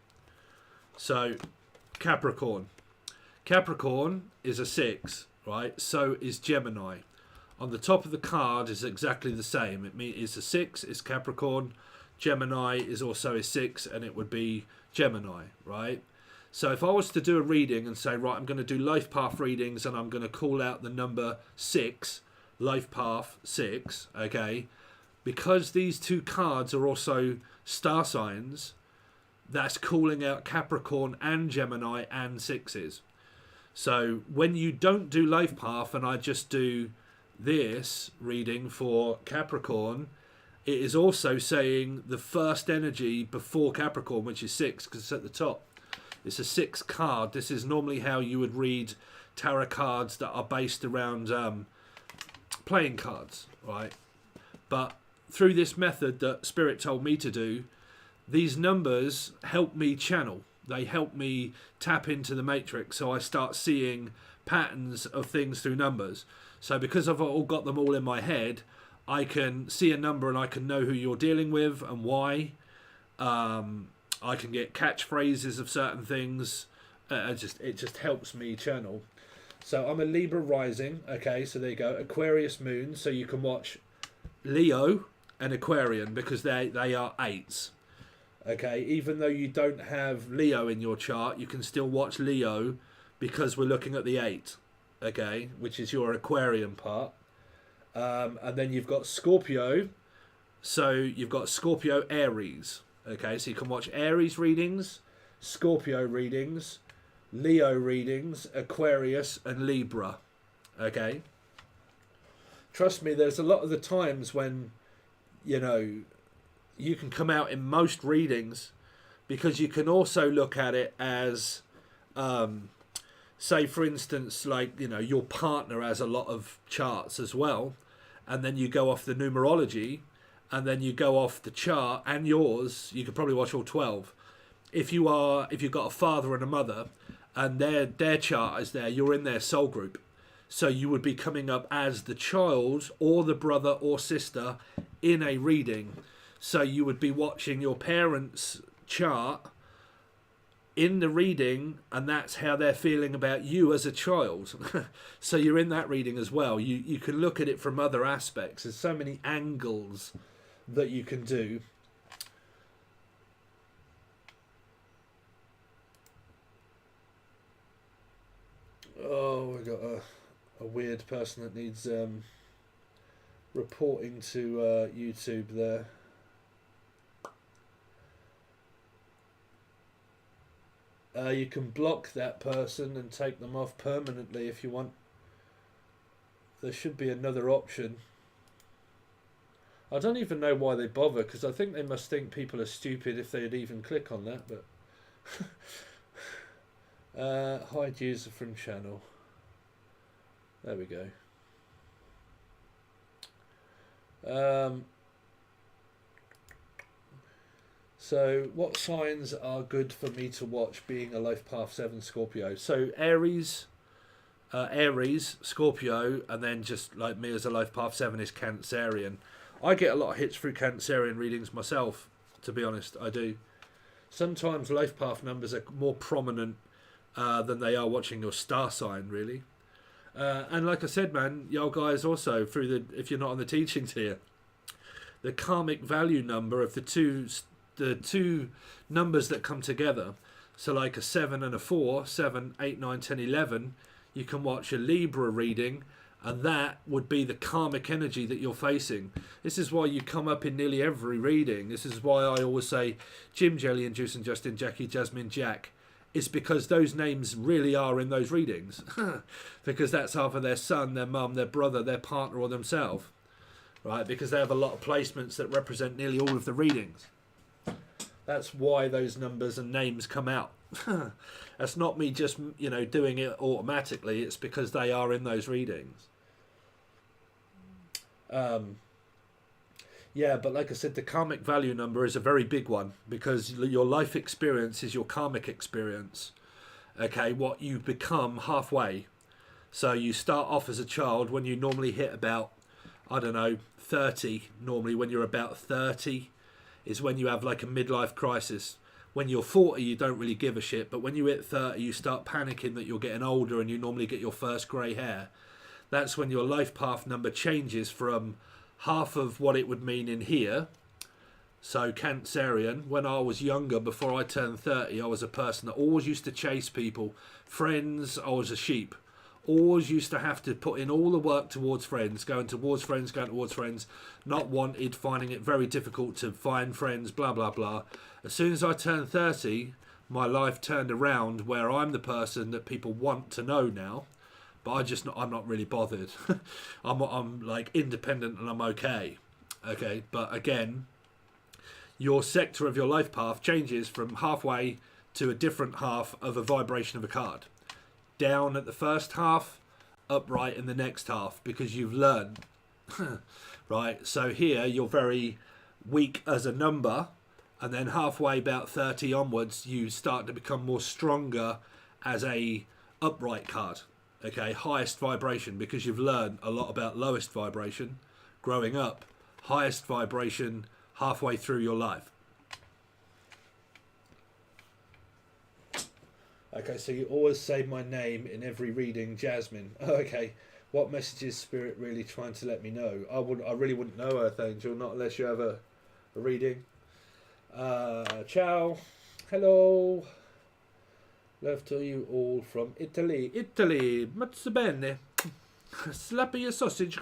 So, Capricorn. Capricorn is a 6, right? So is Gemini. On the top of the card is exactly the same. It's a 6, it's Capricorn. Gemini is also a 6, and it would be Gemini, right? So if I was to do a reading and say, right, I'm going to do life path readings and I'm going to call out the number 6, life path 6, okay? Because these two cards are also star signs, that's calling out Capricorn and Gemini and 6s. So when you don't do life path and I just do this reading for Capricorn, it is also saying the first energy before Capricorn, which is 6, because it's at the top. It's a 6 card. This is normally how you would read tarot cards that are based around playing cards, right? But through this method that Spirit told me to do, these numbers help me channel. They help me tap into the matrix, so I start seeing patterns of things through numbers. So because I've all got them all in my head, I can see a number and I can know who you're dealing with and why. I can get catchphrases of certain things. It just helps me channel. So I'm a Libra rising. Okay, so there you go. Aquarius moon. So you can watch Leo and Aquarian because they are 8s. Okay, even though you don't have Leo in your chart, you can still watch Leo because we're looking at the 8. Okay, which is your Aquarian part. And then you've got Scorpio. So you've got Scorpio Aries. Okay, so you can watch Aries readings, Scorpio readings, Leo readings, Aquarius and Libra. Okay. Trust me, there's a lot of the times when, you can come out in most readings because you can also look at it as, say, for instance, like, your partner has a lot of charts as well. And then you go off the numerology and then you go off the chart and yours, you could probably watch all 12. If you've got a father and a mother and their chart is there, you're in their soul group. So you would be coming up as the child or the brother or sister in a reading. So you would be watching your parents' chart in the reading, and that's how they're feeling about you as a child. So you're in that reading as well. You can look at it from other aspects. There's so many angles that you can do. Oh, we got a weird person that needs reporting to YouTube there. You can block that person and take them off permanently if you want. There should be another option. I don't even know why they bother, because I think they must think people are stupid if they'd even click on that. But hide user from channel. There we go. So what signs are good for me to watch being a Life Path 7 Scorpio? So Aries, Scorpio, and then just like me as a Life Path 7 is Cancerian. I get a lot of hits through Cancerian readings myself, to be honest, I do. Sometimes Life Path numbers are more prominent than they are watching your star sign, really. And like I said, man, y'all guys also, through the, if you're not on the teachings here, the karmic value number of the two numbers that come together, so like a 7 and a 4, 7, 8, 9, 10, 11, you can watch a Libra reading, and that would be the karmic energy that you're facing. This is why you come up in nearly every reading. This is why I always say Jim, Jelly and Juice and Justin, Jackie, Jasmine, Jack. It's because those names really are in those readings. Because that's either their son, their mum, their brother, their partner or themselves. Right? Because they have a lot of placements that represent nearly all of the readings. That's why those numbers and names come out. That's not me just, doing it automatically. It's because they are in those readings. Yeah, but like I said, the karmic value number is a very big one, because your life experience is your karmic experience. Okay, what you become halfway. So you start off as a child when you normally hit about, 30. Normally when you're about 30 is when you have like a midlife crisis. When you're 40, you don't really give a shit. But when you hit 30, you start panicking that you're getting older, and you normally get your first grey hair. That's when your life path number changes from half of what it would mean in here. So Cancerian, when I was younger, before I turned 30, I was a person that always used to chase people. Friends, I was a sheep. Always used to have to put in all the work towards friends, going towards friends, not wanted, finding it very difficult to find friends, blah, blah, blah. As soon as I turned 30, my life turned around where I'm the person that people want to know now. But I'm not really bothered. I'm like independent and I'm okay. Okay, but again, your sector of your life path changes from halfway to a different half of a vibration of a card. Down at the first half, upright in the next half, because you've learned. Right, so here you're very weak as a number, and then halfway about 30 onwards, you start to become more stronger as a upright card. Okay, highest vibration, because you've learned a lot about lowest vibration growing up. Highest vibration halfway through your life. Okay, so you always say my name in every reading, Jasmine. Okay, what message is Spirit really trying to let me know? I really wouldn't know, Earth Angel, not unless you have a reading. Ciao. Hello. Love to you all from Italy. Italy, molto bene. Slap your sausage.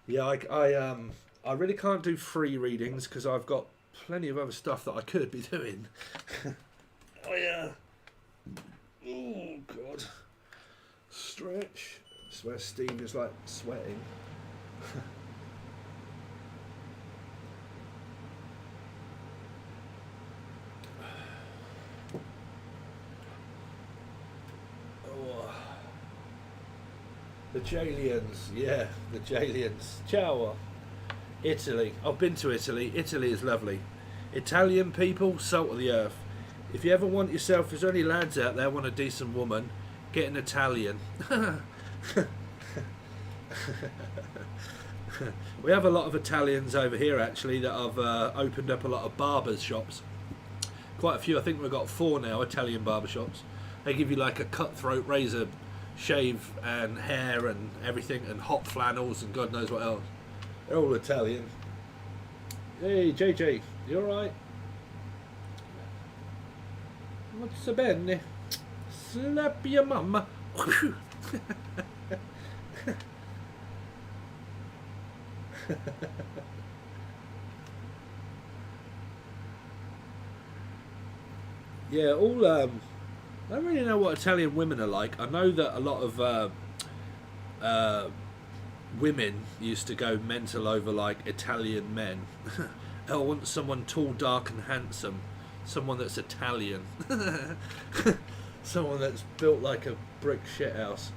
Yeah, I really can't do free readings because I've got plenty of other stuff that I could be doing. Oh yeah. Oh God. Stretch. That's where Steve is like sweating. The Jalians, yeah, the Jalians. Ciao. Italy. I've been to Italy. Italy is lovely. Italian people, salt of the earth. If you ever want yourself, if there's any lads out there want a decent woman, get an Italian. We have a lot of Italians over here actually that have opened up a lot of barbers shops. Quite a few. I think we've got 4 now, Italian barber shops. They give you like a cutthroat razor shave and hair and everything, and hot flannels and God knows what else. They're all Italian. Hey JJ, you alright? What's the bene? Slap your mama. Yeah, all I don't really know what Italian women are like. I know that a lot of women used to go mental over like Italian men. I want someone tall, dark and handsome. Someone that's Italian. Someone that's built like a brick shithouse.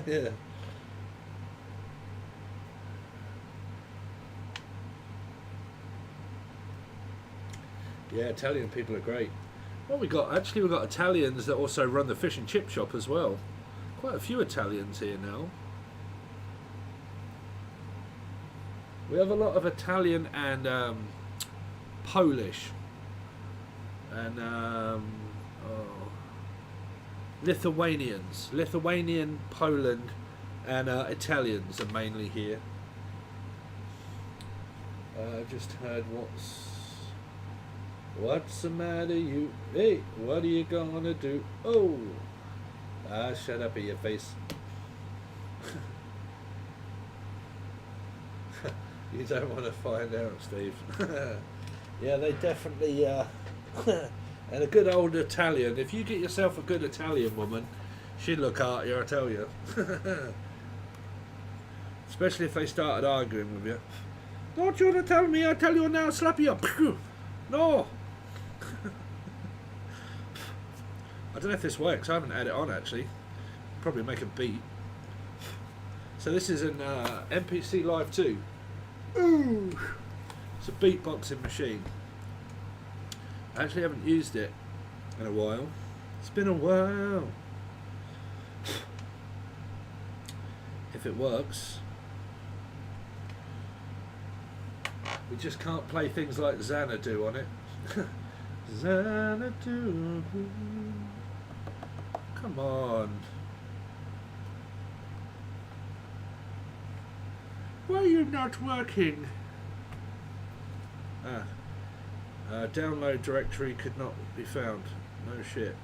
Yeah. Yeah, Italian people are great. Well, we've got Italians that also run the fish and chip shop as well. Quite a few Italians here now. We have a lot of Italian and Polish and Lithuanians. Lithuanian, Poland and Italians are mainly here. Just heard what's the matter you? Hey, what are you gonna do? Oh, shut up in your face. You don't want to find out, Steve. Yeah, they definitely and a good old Italian. If you get yourself a good Italian woman, she'd look after you, I tell you. Especially if they started arguing with you. Don't you want to tell me? I tell you now, slap you up. No. I don't know if this works. I haven't had it on actually. Probably make a beat. So this is an NPC Live 2. Ooh. It's a beatboxing machine. I actually haven't used it in a while. It's been a while. If it works. We just can't play things like Xanadu on it. Xanadu. Come on. Why are you not working? Download directory could not be found. No shit.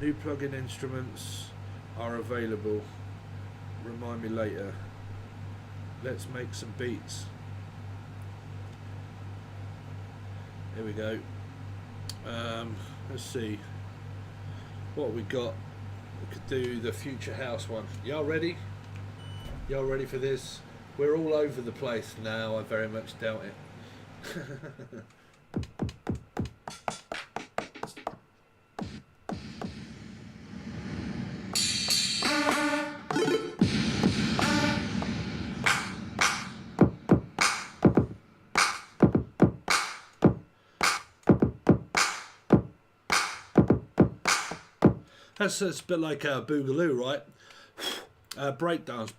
New plugin instruments are available. Remind me later. Let's make some beats. Here we go. Let's see what we got. We could do the Future House one. Y'all ready? Y'all ready for this? We're all over the place now. I very much doubt it. That's a bit like a boogaloo, right? Breakdance.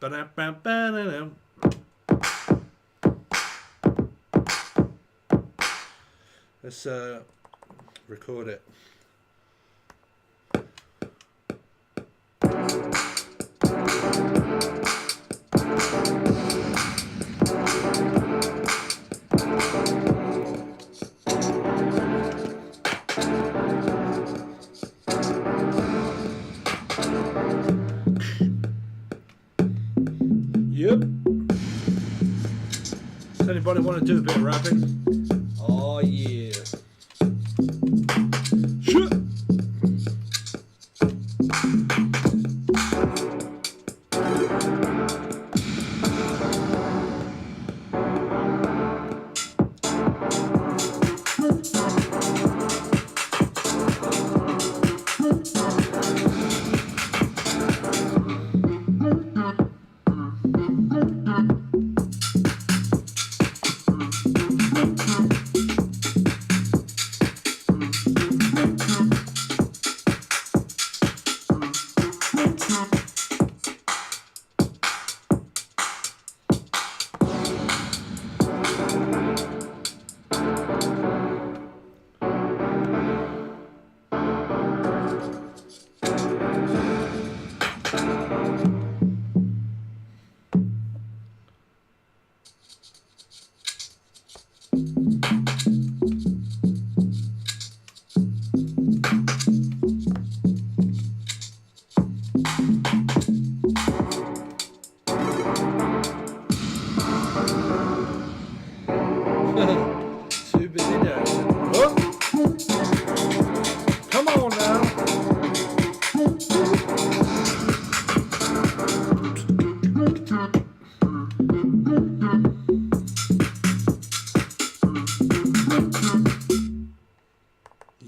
Let's record it. Yep. Does anybody want to do a bit of rapping? Oh yeah. Shit.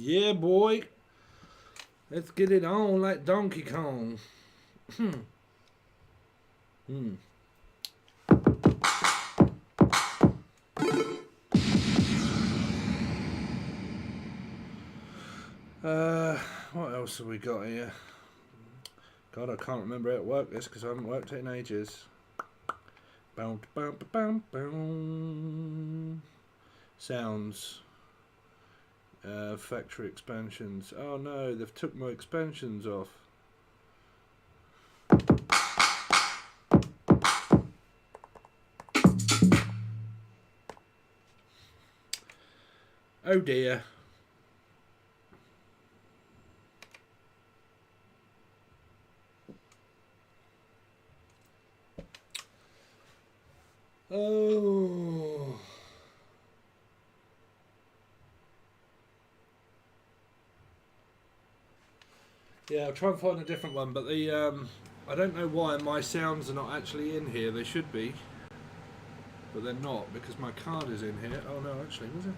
Yeah, boy. Let's get it on like Donkey Kong. What else have we got here? God, I can't remember how to work this because I haven't worked it in ages. Bow, bow, bow, bow. Sounds. Factory expansions. Oh no, they've took my expansions off. Oh dear. Oh. Yeah, I'll try and find a different one, but the I don't know why my sounds are not actually in here. They should be, but they're not because my card is in here. Oh no, actually, was it?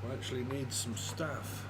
I actually need some stuff.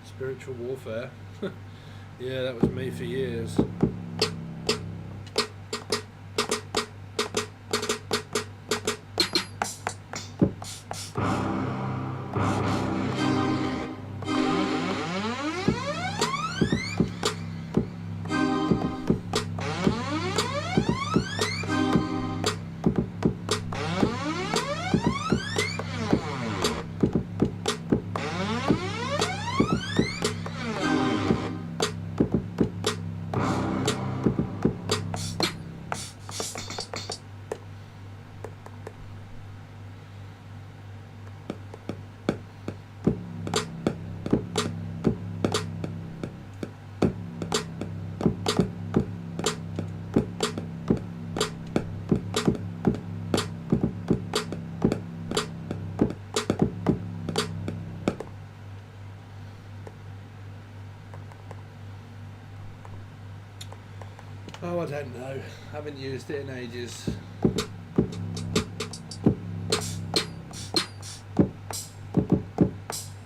Spiritual warfare. Yeah, that was me for years. Oh, I don't know. Haven't used it in ages.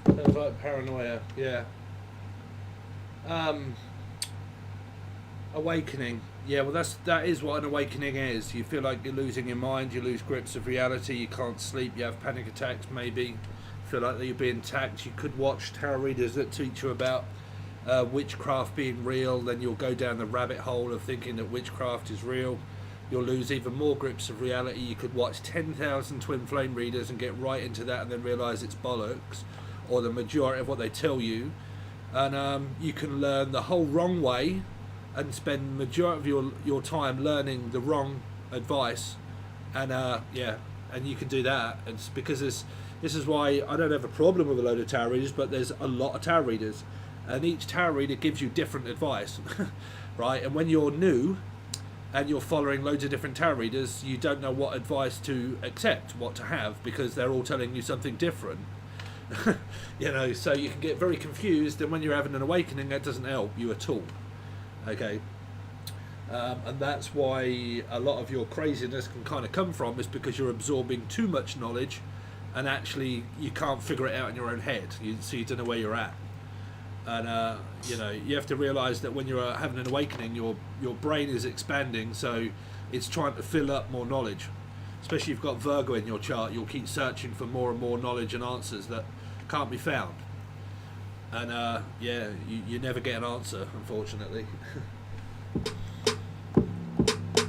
Sounds like paranoia, yeah. Awakening. Yeah, well that is what an awakening is. You feel like you're losing your mind, you lose grips of reality, you can't sleep, you have panic attacks maybe, feel like that you're being attacked. You could watch tarot readers that teach you about witchcraft being real, then you'll go down the rabbit hole of thinking that witchcraft is real. You'll lose even more grips of reality. You could watch 10,000 twin flame readers and get right into that and then realise it's bollocks, or the majority of what they tell you. And you can learn the whole wrong way and spend majority of your time learning the wrong advice. And yeah, and you can do that. It's because this is why I don't have a problem with a load of tarot readers, but there's a lot of tarot readers. And each tarot reader gives you different advice, right? And when you're new and you're following loads of different tarot readers, you don't know what advice to accept, what to have, because they're all telling you something different. You know, so you can get very confused, and when you're having an awakening, that doesn't help you at all. Okay, and that's why a lot of your craziness can kind of come from, is because you're absorbing too much knowledge, and actually you can't figure it out in your own head. So you don't know where you're at. And you know, you have to realise that when you're having an awakening, your brain is expanding, so it's trying to fill up more knowledge. Especially if you've got Virgo in your chart, you'll keep searching for more and more knowledge and answers that can't be found. And yeah, you never get an answer, unfortunately.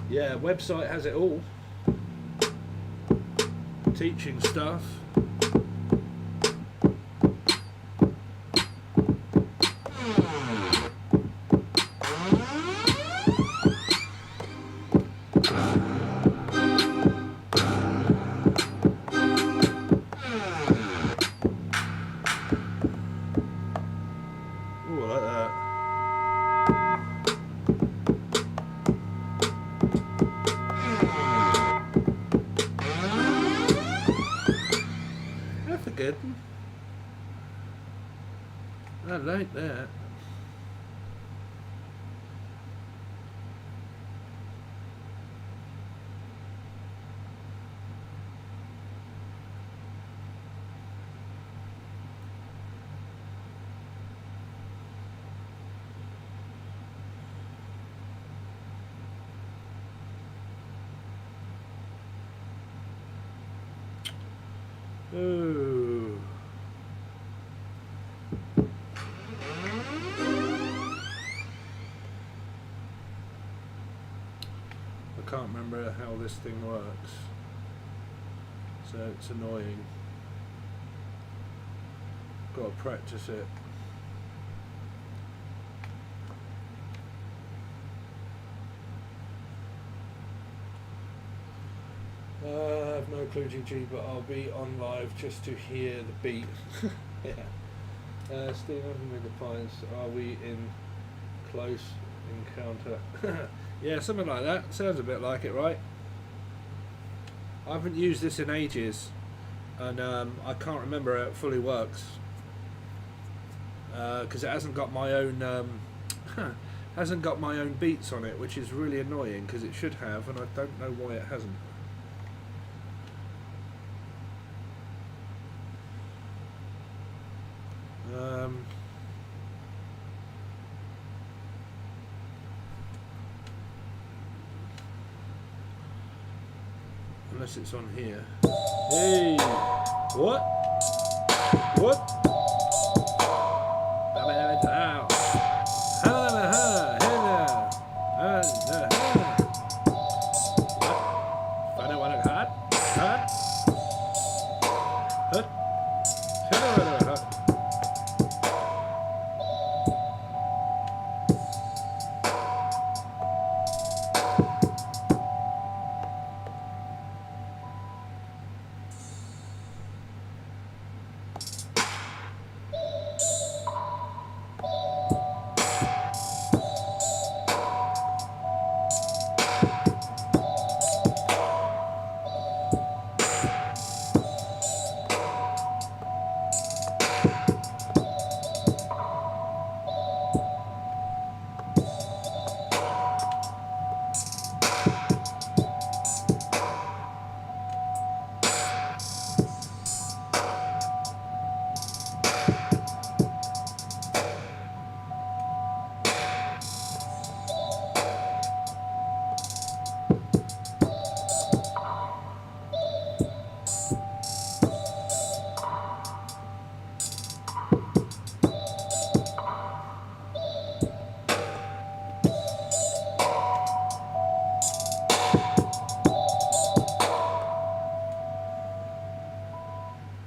Yeah, website has it all. Teaching stuff. I like that. Ooh. I can't remember how this thing works, so it's annoying. Got to practice it. I have no clue, GG, but I'll be on live just to hear the beat. Yeah. Stephen with the pints. Are we in close encounter? Yeah, something like that. Sounds a bit like it, right? I haven't used this in ages, and I can't remember how it fully works because it hasn't got my own hasn't got my own beats on it, which is really annoying because it should have, and I don't know why it hasn't. Unless it's on here. Hey! What? What?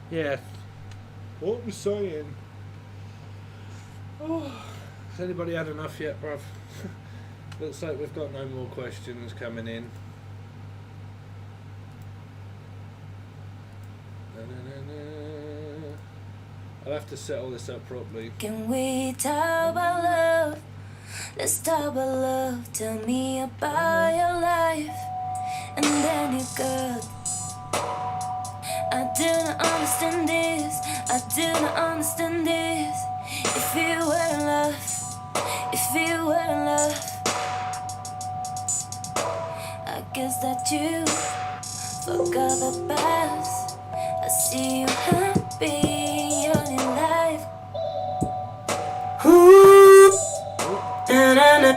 Yeah. What was saying? Oh, has anybody had enough yet, bruv? Looks like we've got no more questions coming in. I'll have to set all this up properly. Can we talk about love? Let's talk about love. Tell me about your life. And then you go. I do not understand this. I do not understand this. If you were in love, if you were in love, I guess that you forgot the past. I see you happy on your life. Ooh, na na na.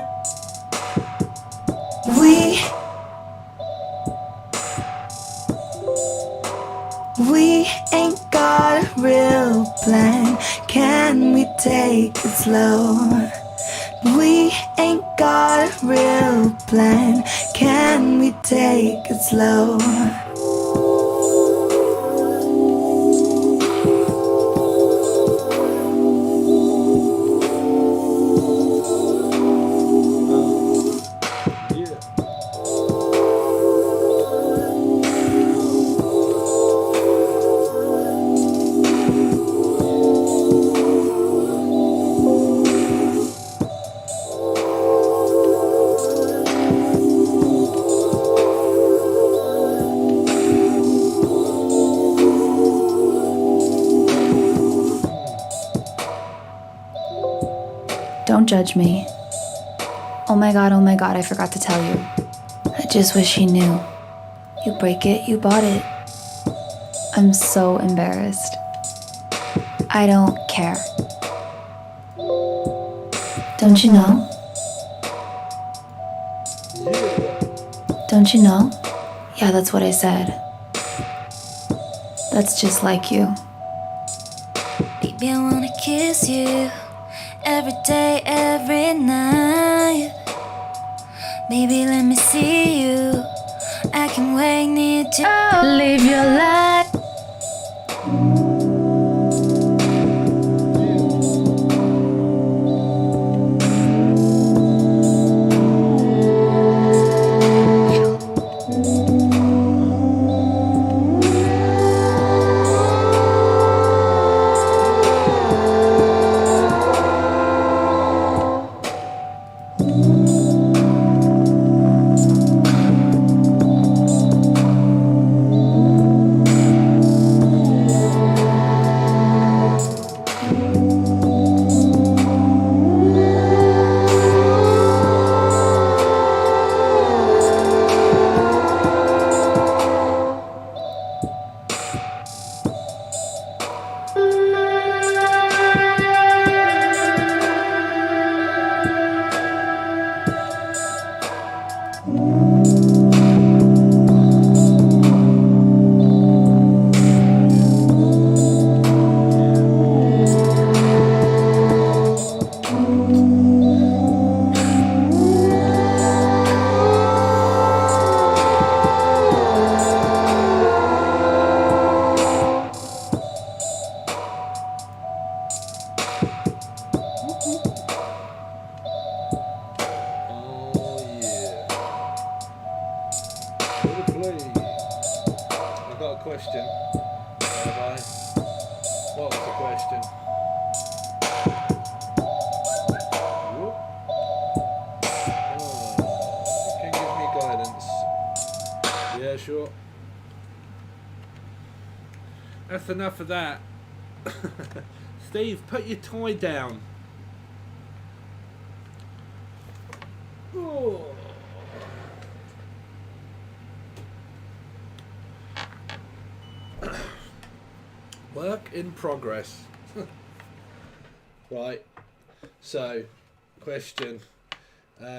We ain't got a real plan. Can we take it slow? We ain't got a real plan. Can we take it slow? Don't judge me. Oh my god, I forgot to tell you. I just wish he knew. You break it, you bought it. I'm so embarrassed. I don't care. Don't you know? Don't you know? Yeah, that's what I said. That's just like you. Baby, I wanna kiss you every day, every night. Baby, let me see you. I can wait, need to live your life. Question. Have I? What was the question? Whoop. Can you give me guidance? Yeah, sure. That's enough of that. Steve, put your toy down. Oh. Work in progress. Right. So, question.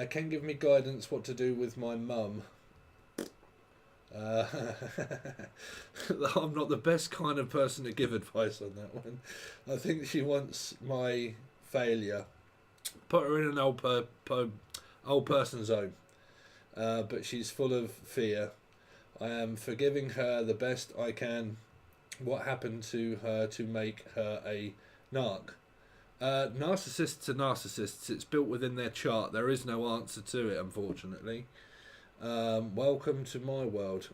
Can give me guidance what to do with my mum. I'm not the best kind of person to give advice on that one. I think she wants my failure. Put her in an old person zone. But she's full of fear. I am forgiving her the best I can. What happened to her to make her a narc? Narcissists are narcissists. It's built within their chart. There is no answer to it, unfortunately. Welcome to my world.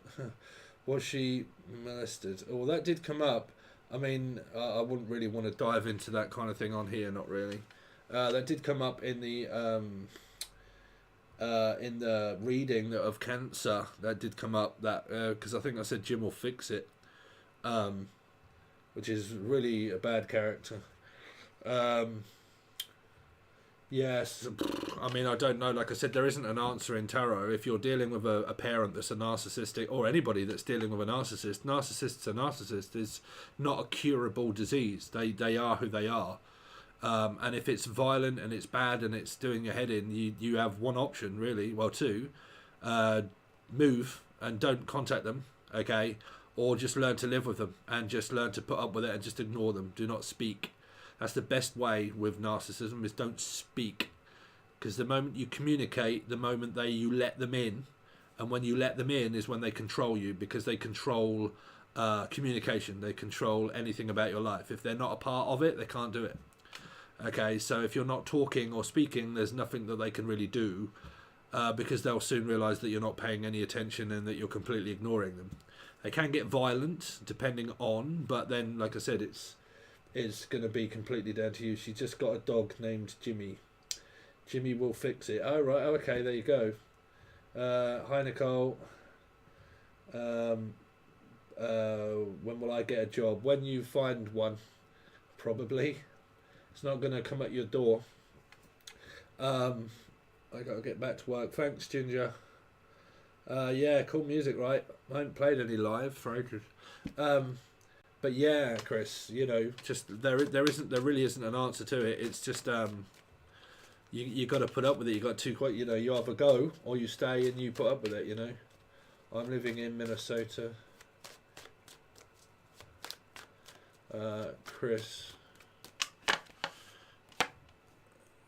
Was she molested? Oh, that did come up. I mean, I wouldn't really want to dive into that kind of thing on here, not really. That did come up in the reading of cancer. That did come up, that because I think I said Jim will fix it, which is really a bad character. Yes, I mean, I don't know. Like I said, there isn't an answer in tarot. If you're dealing with a parent that's a narcissistic, or anybody that's dealing with a narcissist, narcissists are narcissists. Is not a curable disease. They are who they are. And if it's violent and it's bad and it's doing your head in, you have one option, really. Well, two. Move and don't contact them, okay? Or just learn to live with them and just learn to put up with it and just ignore them. Do not speak. That's the best way with narcissism, is don't speak. Because the moment you communicate, the moment you let them in, and when you let them in is when they control you, because they control communication. They control anything about your life. If they're not a part of it, they can't do it. Okay, so if you're not talking or speaking, there's nothing that they can really do, because they'll soon realise that you're not paying any attention and that you're completely ignoring them. They can get violent, depending on, but then, like I said, it's going to be completely down to you. She's just got a dog named Jimmy. Jimmy will fix it. Oh, right, okay, there you go. Hi, Nicole. When will I get a job? When you find one, probably. It's not going to come at your door. I gotta get back to work. Thanks, Ginger. Yeah, cool music, right? I haven't played any live for ages. But yeah, Chris, just there really isn't an answer to it. It's just you got to put up with it. You got to quite, you either go or you stay and you put up with it. I'm living in Minnesota. Chris.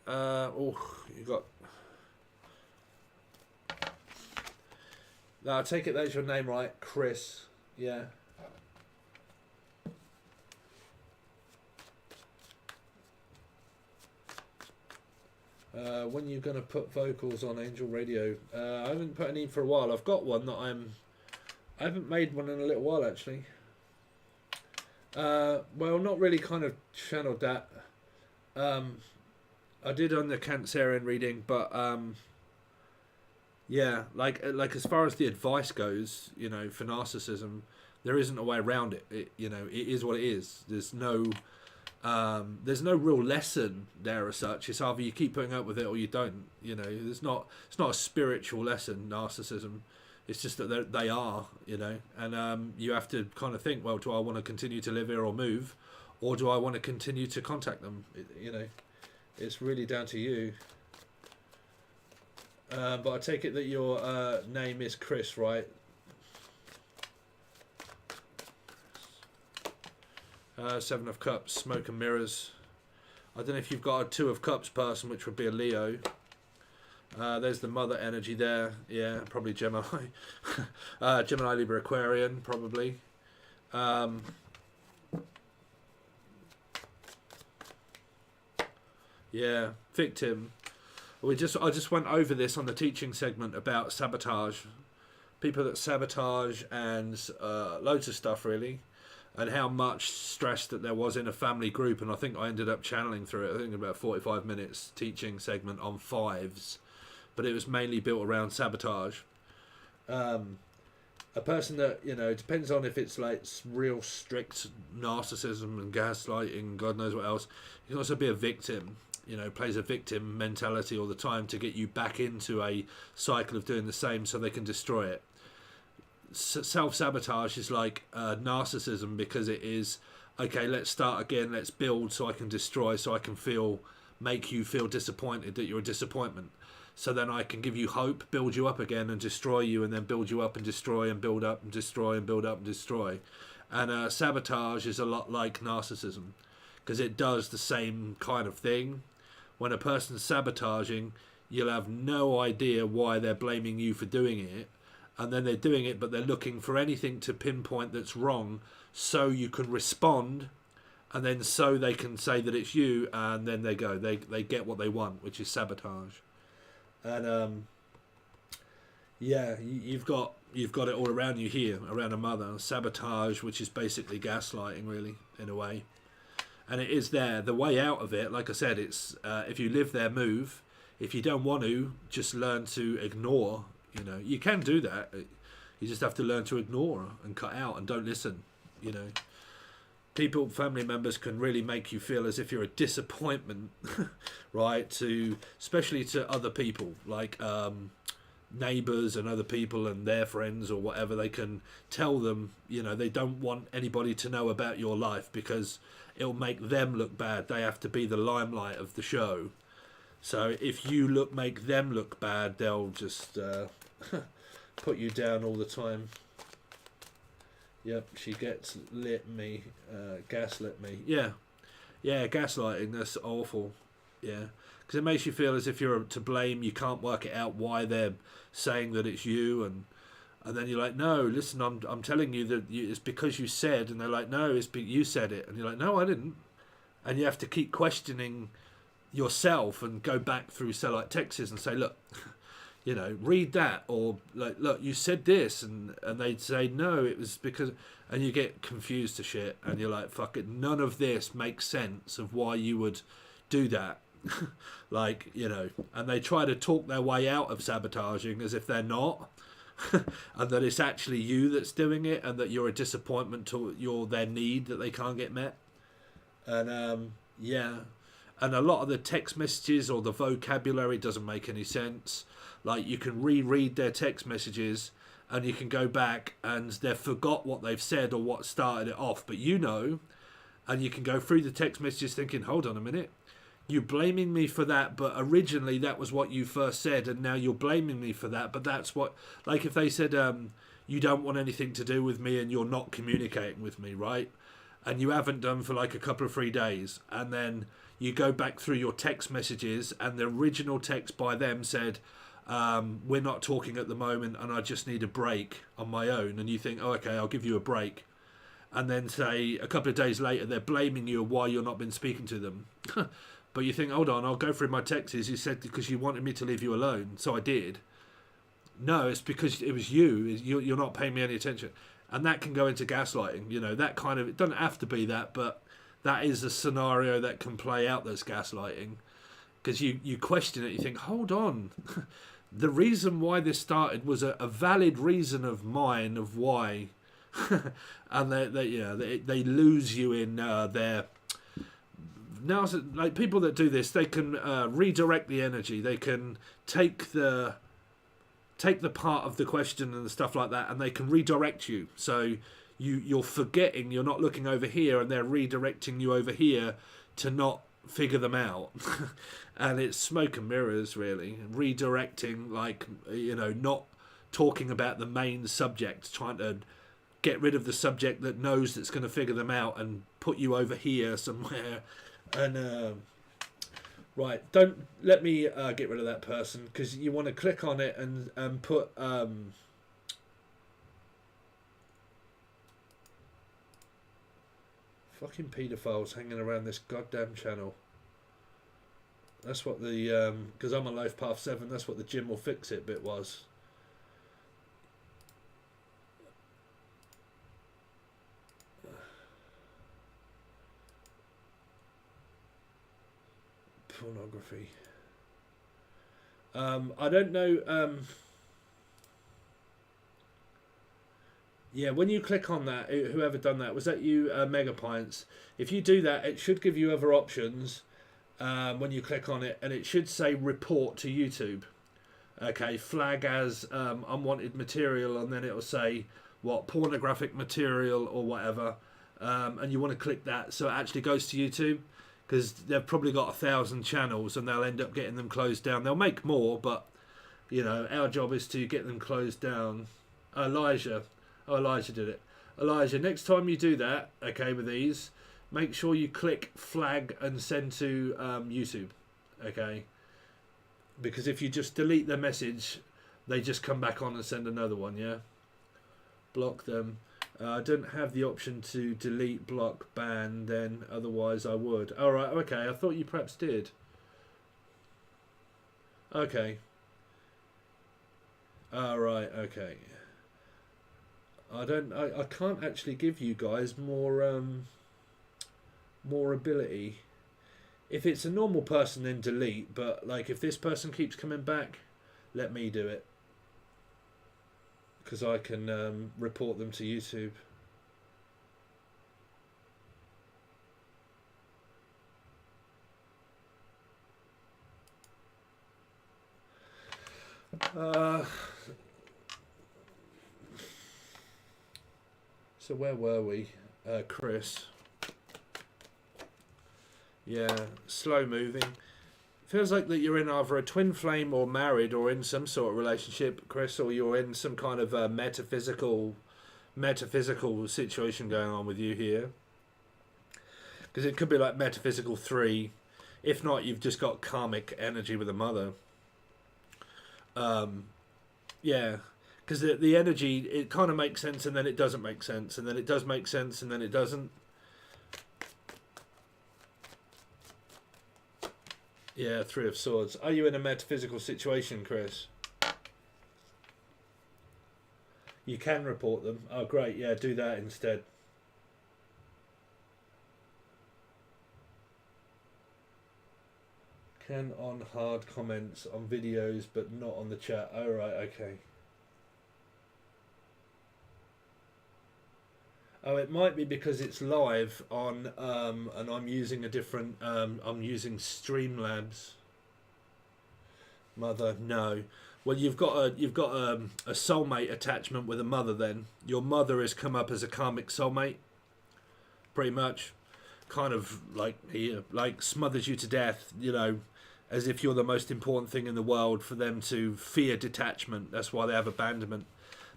You got. No, I take it that's your name, right? Chris. Yeah. When you're going to put vocals on Angel Radio? I haven't put any for a while. I've got one that I haven't made one in a little while, actually. Well, not really kind of channeled that. I did on the Cancerian reading, but yeah, like as far as the advice goes, for narcissism, there isn't a way around it. It is what it is. There's no real lesson there as such. It's either you keep putting up with it or you don't. It's not a spiritual lesson, narcissism. It's just that they are, and you have to kind of think, well, do I want to continue to live here or move, or do I want to continue to contact them? It's really down to you. But I take it that your name is Chris, right? Seven of Cups, Smoke and Mirrors. I don't know if you've got a Two of Cups person, which would be a Leo. There's the mother energy there. Yeah, probably Gemini. Gemini, Libra, Aquarian, probably. Yeah, victim. I just went over this on the teaching segment about sabotage. People that sabotage and loads of stuff, really. And how much stress that there was in a family group. And I think I ended up channeling through it. I think about 45 minutes teaching segment on fives. But it was mainly built around sabotage. A person that, it depends on if it's like real strict narcissism and gaslighting, God knows what else. You can also be a victim, plays a victim mentality all the time to get you back into a cycle of doing the same so they can destroy it. Self-sabotage is like narcissism, because it is, okay, let's start again, let's build so I can destroy, so I can make you feel disappointed that you're a disappointment. So then I can give you hope, build you up again and destroy you, and then build you up and destroy and build up and destroy and build up and destroy. And sabotage is a lot like narcissism, because it does the same kind of thing. When a person's sabotaging, you'll have no idea why they're blaming you for doing it. And then they're doing it, but they're looking for anything to pinpoint that's wrong so you can respond, and then so they can say that it's you, and then they get what they want, which is sabotage. And yeah, you've got it all around you here, around a mother. Sabotage, which is basically gaslighting, really, in a way. And it is there. The way out of it, like I said, it's if you live there, move. If you don't want to, just learn to ignore. You can do that. You just have to learn to ignore and cut out and don't listen. People, family members can really make you feel as if you're a disappointment, right? Especially to other people, like neighbours and other people and their friends or whatever. They can tell them, they don't want anybody to know about your life because it'll make them look bad. They have to be the limelight of the show. So if you make them look bad, they'll just put you down all the time. Yep, she gaslit me. Yeah, gaslighting, that's awful. Yeah, because it makes you feel as if you're to blame. You can't work it out why they're saying that it's you, and then you're like, no, listen, I'm telling you that it's because you said, and they're like, no, you said it, and you're like, no, I didn't, and you have to keep questioning yourself and go back through satellite texts and say, look, read that, or like, look, you said this, and they'd say no, it was because, and you get confused to shit, and you're like, fuck it, none of this makes sense of why you would do that. And they try to talk their way out of sabotaging as if they're not, and that it's actually you that's doing it, and that you're a disappointment to their need that they can't get met. And yeah. And a lot of the text messages or the vocabulary doesn't make any sense. Like, you can reread their text messages and you can go back and they've forgot what they've said or what started it off, but you know, and you can go through the text messages thinking, hold on a minute, you're blaming me for that, but originally that was what you first said, and now you're blaming me for that, but that's what, like if they said, you don't want anything to do with me and you're not communicating with me, right? And you haven't done for like a couple of 3 days, and then you go back through your text messages and the original text by them said, we're not talking at the moment and I just need a break on my own, and you think, oh, okay, I'll give you a break, and then say a couple of days later they're blaming you why you're not been speaking to them. But you think, hold on, I'll go through my texts. You said because you wanted me to leave you alone, so I did. No, it's because it was you. You're not paying me any attention. And that can go into gaslighting. You know, that kind of, it doesn't have to be that, but that is a scenario that can play out as gaslighting. Because you question it, you think, hold on. The reason why this started was a valid reason of mine of why. And they lose you in their... Now, like people that do this, they can redirect the energy. They can take the part of the question and stuff like that, and they can redirect you. So you're forgetting, you're not looking over here, and they're redirecting you over here to not figure them out. And it's smoke and mirrors, really. Redirecting, like, you know, not talking about the main subject, trying to get rid of the subject that knows that's going to figure them out and put you over here somewhere. And right, don't let me get rid of that person, because you want to click on it and put fucking paedophiles hanging around this goddamn channel. That's what the because I'm on Life Path 7, that's what the Jim will fix it bit was. Pornography. I don't know. Yeah, when you click on that, whoever done that, was that you, Megapints? If you do that, it should give you other options when you click on it, and it should say report to YouTube. Okay, flag as unwanted material, and then it'll say what, pornographic material or whatever, and you want to click that so it actually goes to YouTube. Because they've probably got 1,000 channels and they'll end up getting them closed down. They'll make more, but, you know, our job is to get them closed down. Elijah. Oh, Elijah did it. Elijah, next time you do that, okay, with these, make sure you click flag and send to YouTube, okay? Because if you just delete their message, they just come back on and send another one, yeah? Block them. I don't have the option to delete, block, ban, then otherwise I would. Alright, okay, I thought you perhaps did. Okay. Alright, okay. I can't actually give you guys more more ability. If it's a normal person, then delete, but like if this person keeps coming back, let me do it. Because I can report them to YouTube. So where were we? Chris. Yeah, slow moving. Feels like that you're in either a twin flame or married or in some sort of relationship, Chris, or you're in some kind of metaphysical situation going on with you here. Because it could be like metaphysical 3. If not, you've just got karmic energy with a mother. Yeah, because the energy, it kind of makes sense and then it doesn't make sense, and then it does make sense and then it doesn't. Yeah, 3 of Swords. Are you in a metaphysical situation, Chris? You can report them. Oh, great. Yeah, do that instead. Can on hard comments on videos, but not on the chat. Oh, right, okay. Oh, it might be because it's live on, and I'm using a different. I'm using Streamlabs. Mother, no. Well, you've got a soulmate attachment with a mother. Then your mother has come up as a karmic soulmate, pretty much. Kind of like here, like smothers you to death. You know, as if you're the most important thing in the world for them to fear detachment. That's why they have abandonment.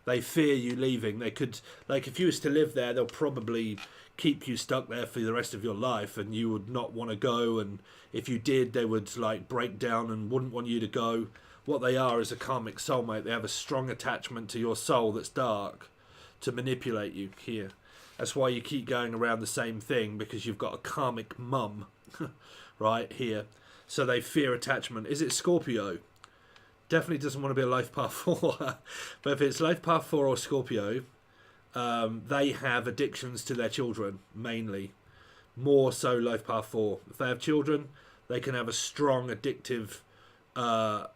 They fear you leaving. They could, like, if you was to live there, they'll probably keep you stuck there for the rest of your life, and you would not want to go. And if you did, they would like break down and wouldn't want you to go. What they are is a karmic soulmate. They have a strong attachment to your soul that's dark to manipulate you here. That's why you keep going around the same thing, because you've got a karmic mum right here. So they fear attachment. Is it Scorpio? Definitely doesn't want to be a life path 4. But if it's life path 4 or Scorpio, they have addictions to their children, mainly. More so life path 4. If they have children, they can have a strong addictive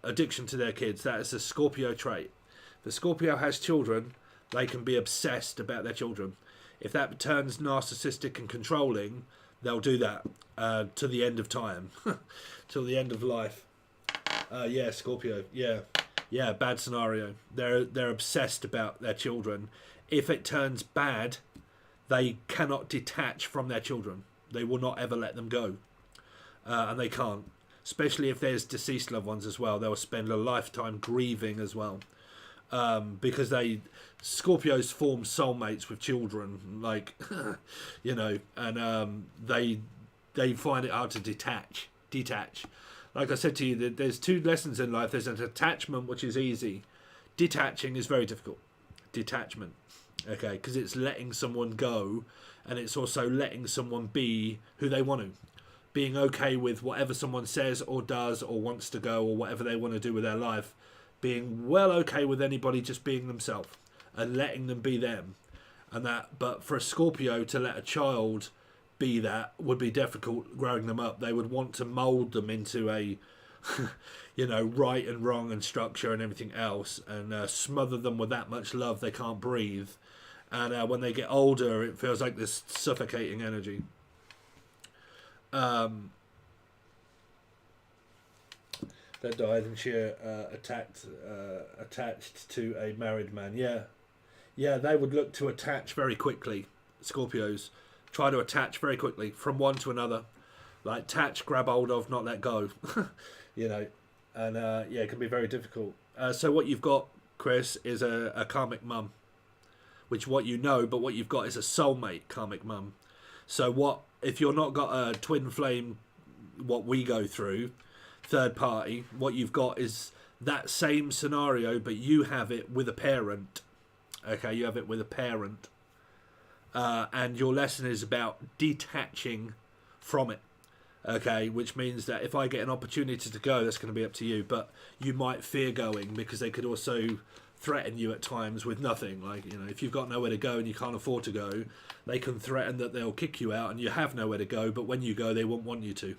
addiction to their kids. That is a Scorpio trait. If the Scorpio has children, they can be obsessed about their children. If that turns narcissistic and controlling, they'll do that to the end of time, till the end of life. Yeah, Scorpio. Yeah, bad scenario. They're obsessed about their children. If it turns bad, they cannot detach from their children. They will not ever let them go, and they can't. Especially if there's deceased loved ones as well, they'll spend a lifetime grieving as well, because Scorpios form soulmates with children, like you know, and they find it hard to detach. Like I said to you, there's 2 lessons in life. There's an attachment, which is easy. Detaching is very difficult. Detachment, okay, because it's letting someone go, and it's also letting someone be who they want to. Being okay with whatever someone says or does or wants to go or whatever they want to do with their life. Being well okay with anybody just being themselves and letting them be them. And that, but for a Scorpio to let a child be that would be difficult growing them up. They would want to mould them into a, you know, right and wrong and structure and everything else, and smother them with that much love they can't breathe. And when they get older, it feels like this suffocating energy. That died, and she attached to a married man. Yeah, they would look to attach very quickly. Scorpios try to attach very quickly from one to another, like attach, grab hold of, not let go. You know, and yeah, it can be very difficult. So what you've got, Chris, is a karmic mum, which what you know, but what you've got is a soulmate karmic mum. So what if you're not got a twin flame, what we go through, third party, what you've got is that same scenario, but you have it with a parent. Okay, you have it with a parent. And your lesson is about detaching from it. Okay, which means that if I get an opportunity to go, that's going to be up to you. But you might fear going, because they could also threaten you at times with nothing. Like, you know, if you've got nowhere to go and you can't afford to go, they can threaten that they'll kick you out and you have nowhere to go, but when you go, they won't want you to.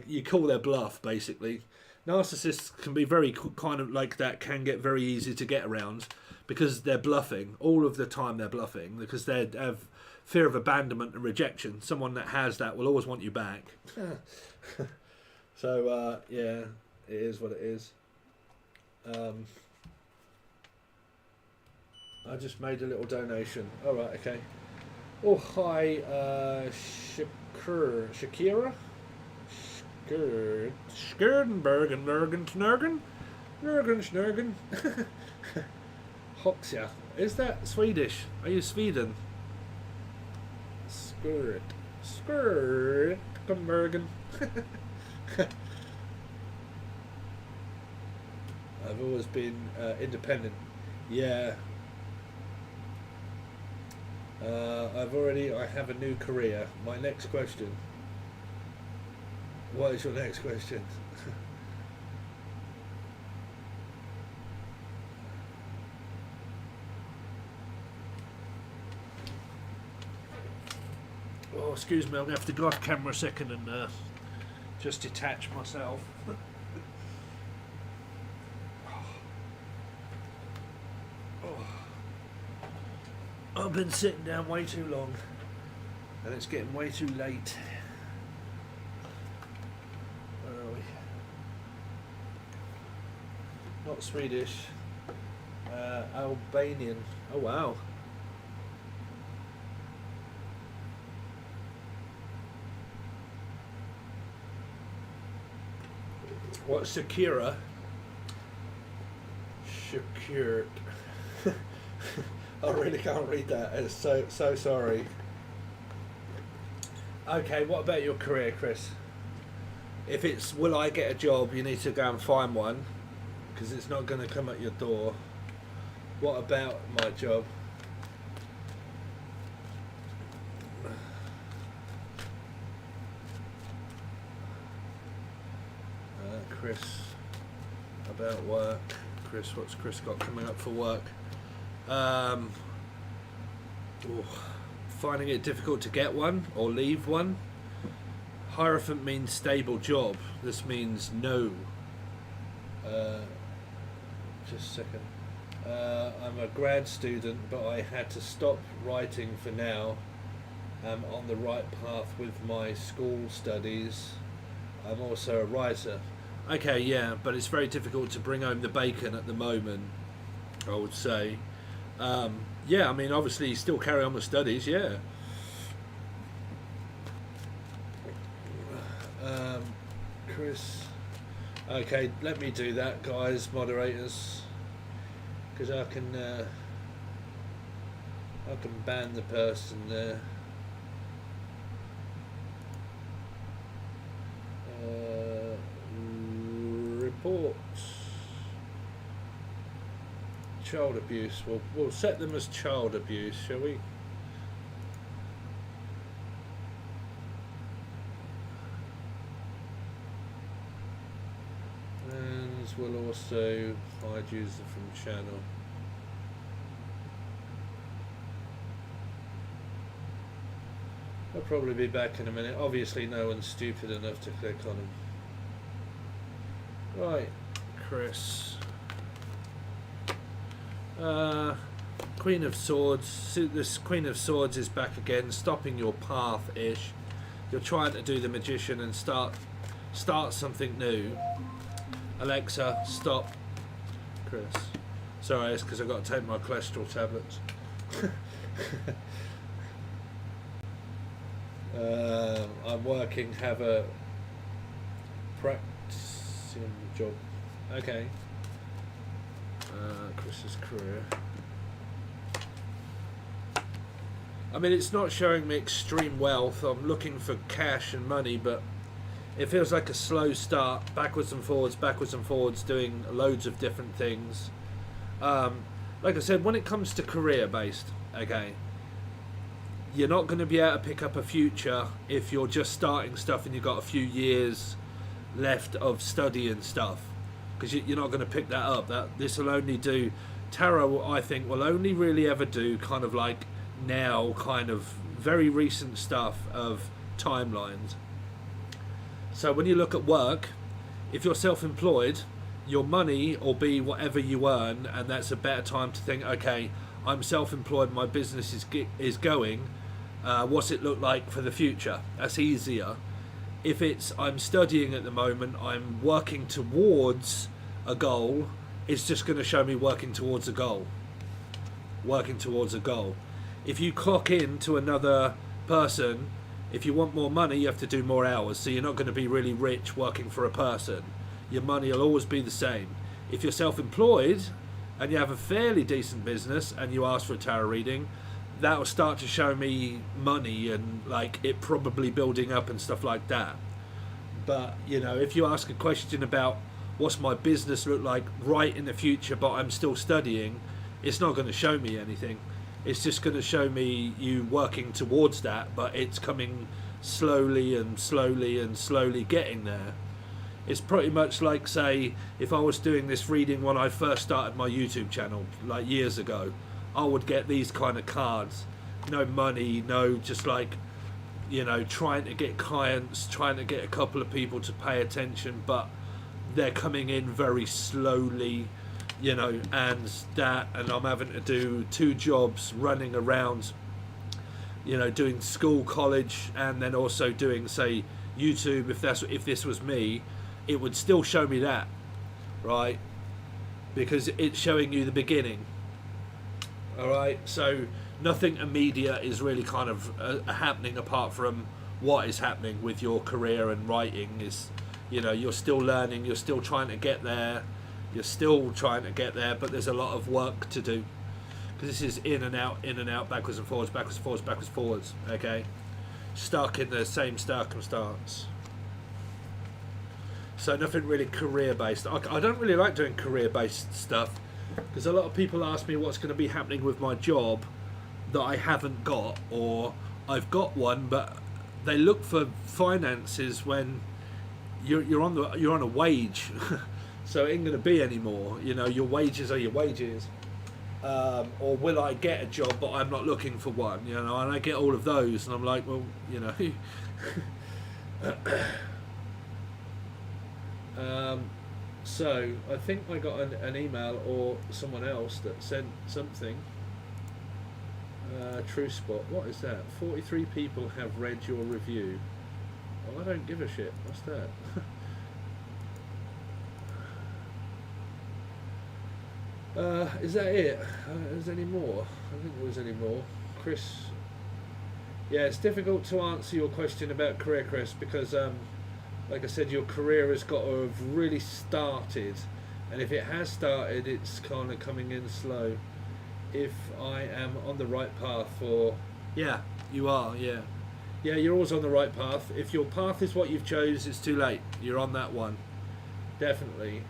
You call their bluff, basically. Narcissists can be very kind of like that, can get very easy to get around, because they're bluffing. All of the time they're bluffing, because they have fear of abandonment and rejection. Someone that has that will always want you back. So, yeah, it is what it is. I just made a little donation. All right, okay. Oh, hi, Shakira? Skurdenbergen, Nurgen. Hoxia. Is that Swedish? Are you Sweden? Skurdenbergen. I've always been independent. Yeah. I have a new career. My next question. What is your next question? Oh, excuse me, I'm going to have to go off camera a second and just detach myself. I've been sitting down way too long, and it's getting way too late. Where are we? Not Swedish. Albanian. Oh wow. What, Shakira? Shakira. I really can't read that. It's so sorry. Okay, what about your career, Chris? If it's will I get a job, you need to go and find one, because it's not going to come at your door. What about my job? Chris, about work. Chris, what's Chris got coming up for work? Finding it difficult to get one or leave one. Hierophant means stable job. This means no. Just a second. I'm a grad student, but I had to stop writing for now. I'm on the right path with my school studies. I'm also a writer. Okay, yeah, but it's very difficult to bring home the bacon at the moment, I would say. Yeah, I mean, obviously, still carry on with studies, yeah. Chris. Okay, let me do that, guys, moderators, because I can ban the person there. Reports. Child abuse. We'll set them as child abuse, shall we? And we'll also hide user from channel. I'll probably be back in a minute. Obviously no one's stupid enough to click on them. Right, Chris. Queen of Swords. This Queen of Swords is back again, stopping your path-ish. You're trying to do the magician and start something new. Alexa, stop. Chris. Sorry, it's because I've got to take my cholesterol tablets. I'm working, have a practicing job. Okay. Chris's career. I mean, it's not showing me extreme wealth. I'm looking for cash and money, but it feels like a slow start, backwards and forwards, doing loads of different things. Like I said, when it comes to career-based, okay, you're not going to be able to pick up a future if you're just starting stuff and you've got a few years left of study and stuff, because you're not going to pick that up. This will only do, tarot, I think, will only really ever do kind of like now, kind of very recent stuff of timelines. So when you look at work, if you're self-employed, your money will be whatever you earn, and that's a better time to think, okay, I'm self-employed, my business is going, what's it look like for the future? That's easier. If it's I'm studying at the moment, I'm working towards a goal, it's just going to show me working towards a goal. Working towards a goal. If you clock in to another person, if you want more money, you have to do more hours, so you're not going to be really rich working for a person. Your money will always be the same. If you're self-employed and you have a fairly decent business and you ask for a tarot reading, that will start to show me money and like it probably building up and stuff like that. But you know, if you ask a question about what's my business look like right in the future, but I'm still studying, it's not going to show me anything. It's just going to show me you working towards that, but it's coming slowly and slowly and slowly getting there. It's pretty much like, say, if I was doing this reading when I first started my YouTube channel, like years ago, I would get these kind of cards. No money, no, just like, you know, trying to get clients, trying to get a couple of people to pay attention, but they're coming in very slowly. you know, and I'm having to do 2 jobs running around, you know, doing school, college, and then also doing, say, YouTube. If this was me, it would still show me that, right? Because it's showing you the beginning. All right, so nothing immediate is really kind of happening apart from what is happening with your career and writing. Is, you know, you're still learning, you're still trying to get there, but there's a lot of work to do, because this is in and out, backwards and forwards, backwards, forwards. Okay, stuck in the same circumstance. So nothing really career based. I don't really like doing career based stuff, because a lot of people ask me what's going to be happening with my job that I haven't got, or I've got one, but they look for finances when you're on a wage, so it ain't going to be anymore. You know, your wages are your wages. Or will I get a job but I'm not looking for one? You know, and I get all of those, and I'm like, well, you know. So I think I got an email or someone else that sent something. True Spot. What is that? 43 people have read your review. Oh, I don't give a shit. What's that? Is that it? Is there any more? I think there was any more. Chris. Yeah, it's difficult to answer your question about career, Chris, because like I said, your career has got to have really started, and if it has started, it's kind of coming in slow. If I am on the right path, or yeah, you are, yeah, you're always on the right path. If your path is what you've chose, it's too late. You're on that one, definitely.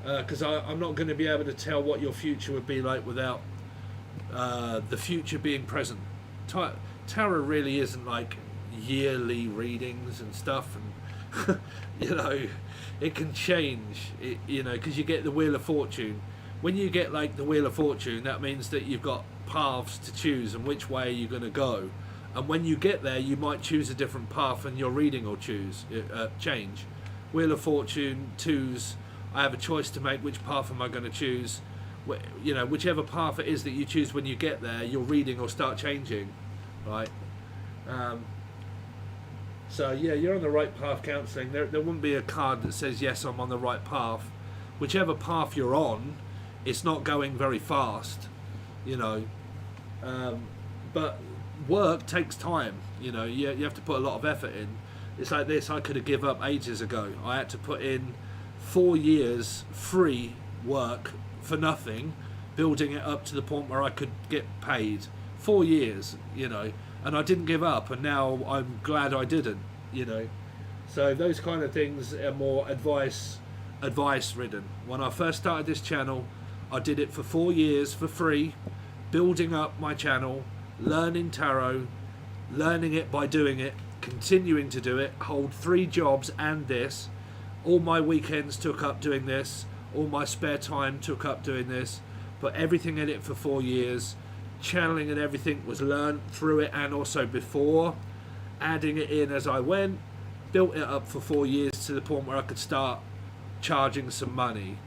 Because I'm not going to be able to tell what your future would be like without the future being present. Tarot really isn't like yearly readings and stuff, and you know, it can change. You know, because you get the Wheel of Fortune. When you get like the Wheel of Fortune, that means that you've got paths to choose and which way you're going to go. And when you get there, you might choose a different path, and your reading will change. Wheel of Fortune 2's, I have a choice to make. Which path am I going to choose? You know, whichever path it is that you choose when you get there, your reading will start changing, right? So yeah, you're on the right path. Counselling. There wouldn't be a card that says yes, I'm on the right path. Whichever path you're on, it's not going very fast, you know. But work takes time. You know, you have to put a lot of effort in. It's like this. I could have given up ages ago. I had to put in 4 years free work for nothing, building it up to the point where I could get paid. 4 years, you know, and I didn't give up, and now I'm glad I didn't, you know. So those kind of things are more advice ridden. When I first started this channel, I did it for 4 years for free, building up my channel, learning tarot, learning it by doing it, continuing to do it, hold 3 jobs and this. All my weekends took up doing this, all my spare time took up doing this, put everything in it for 4 years. Channeling and everything was learned through it, and also before, adding it in as I went, built it up for 4 years to the point where I could start charging some money.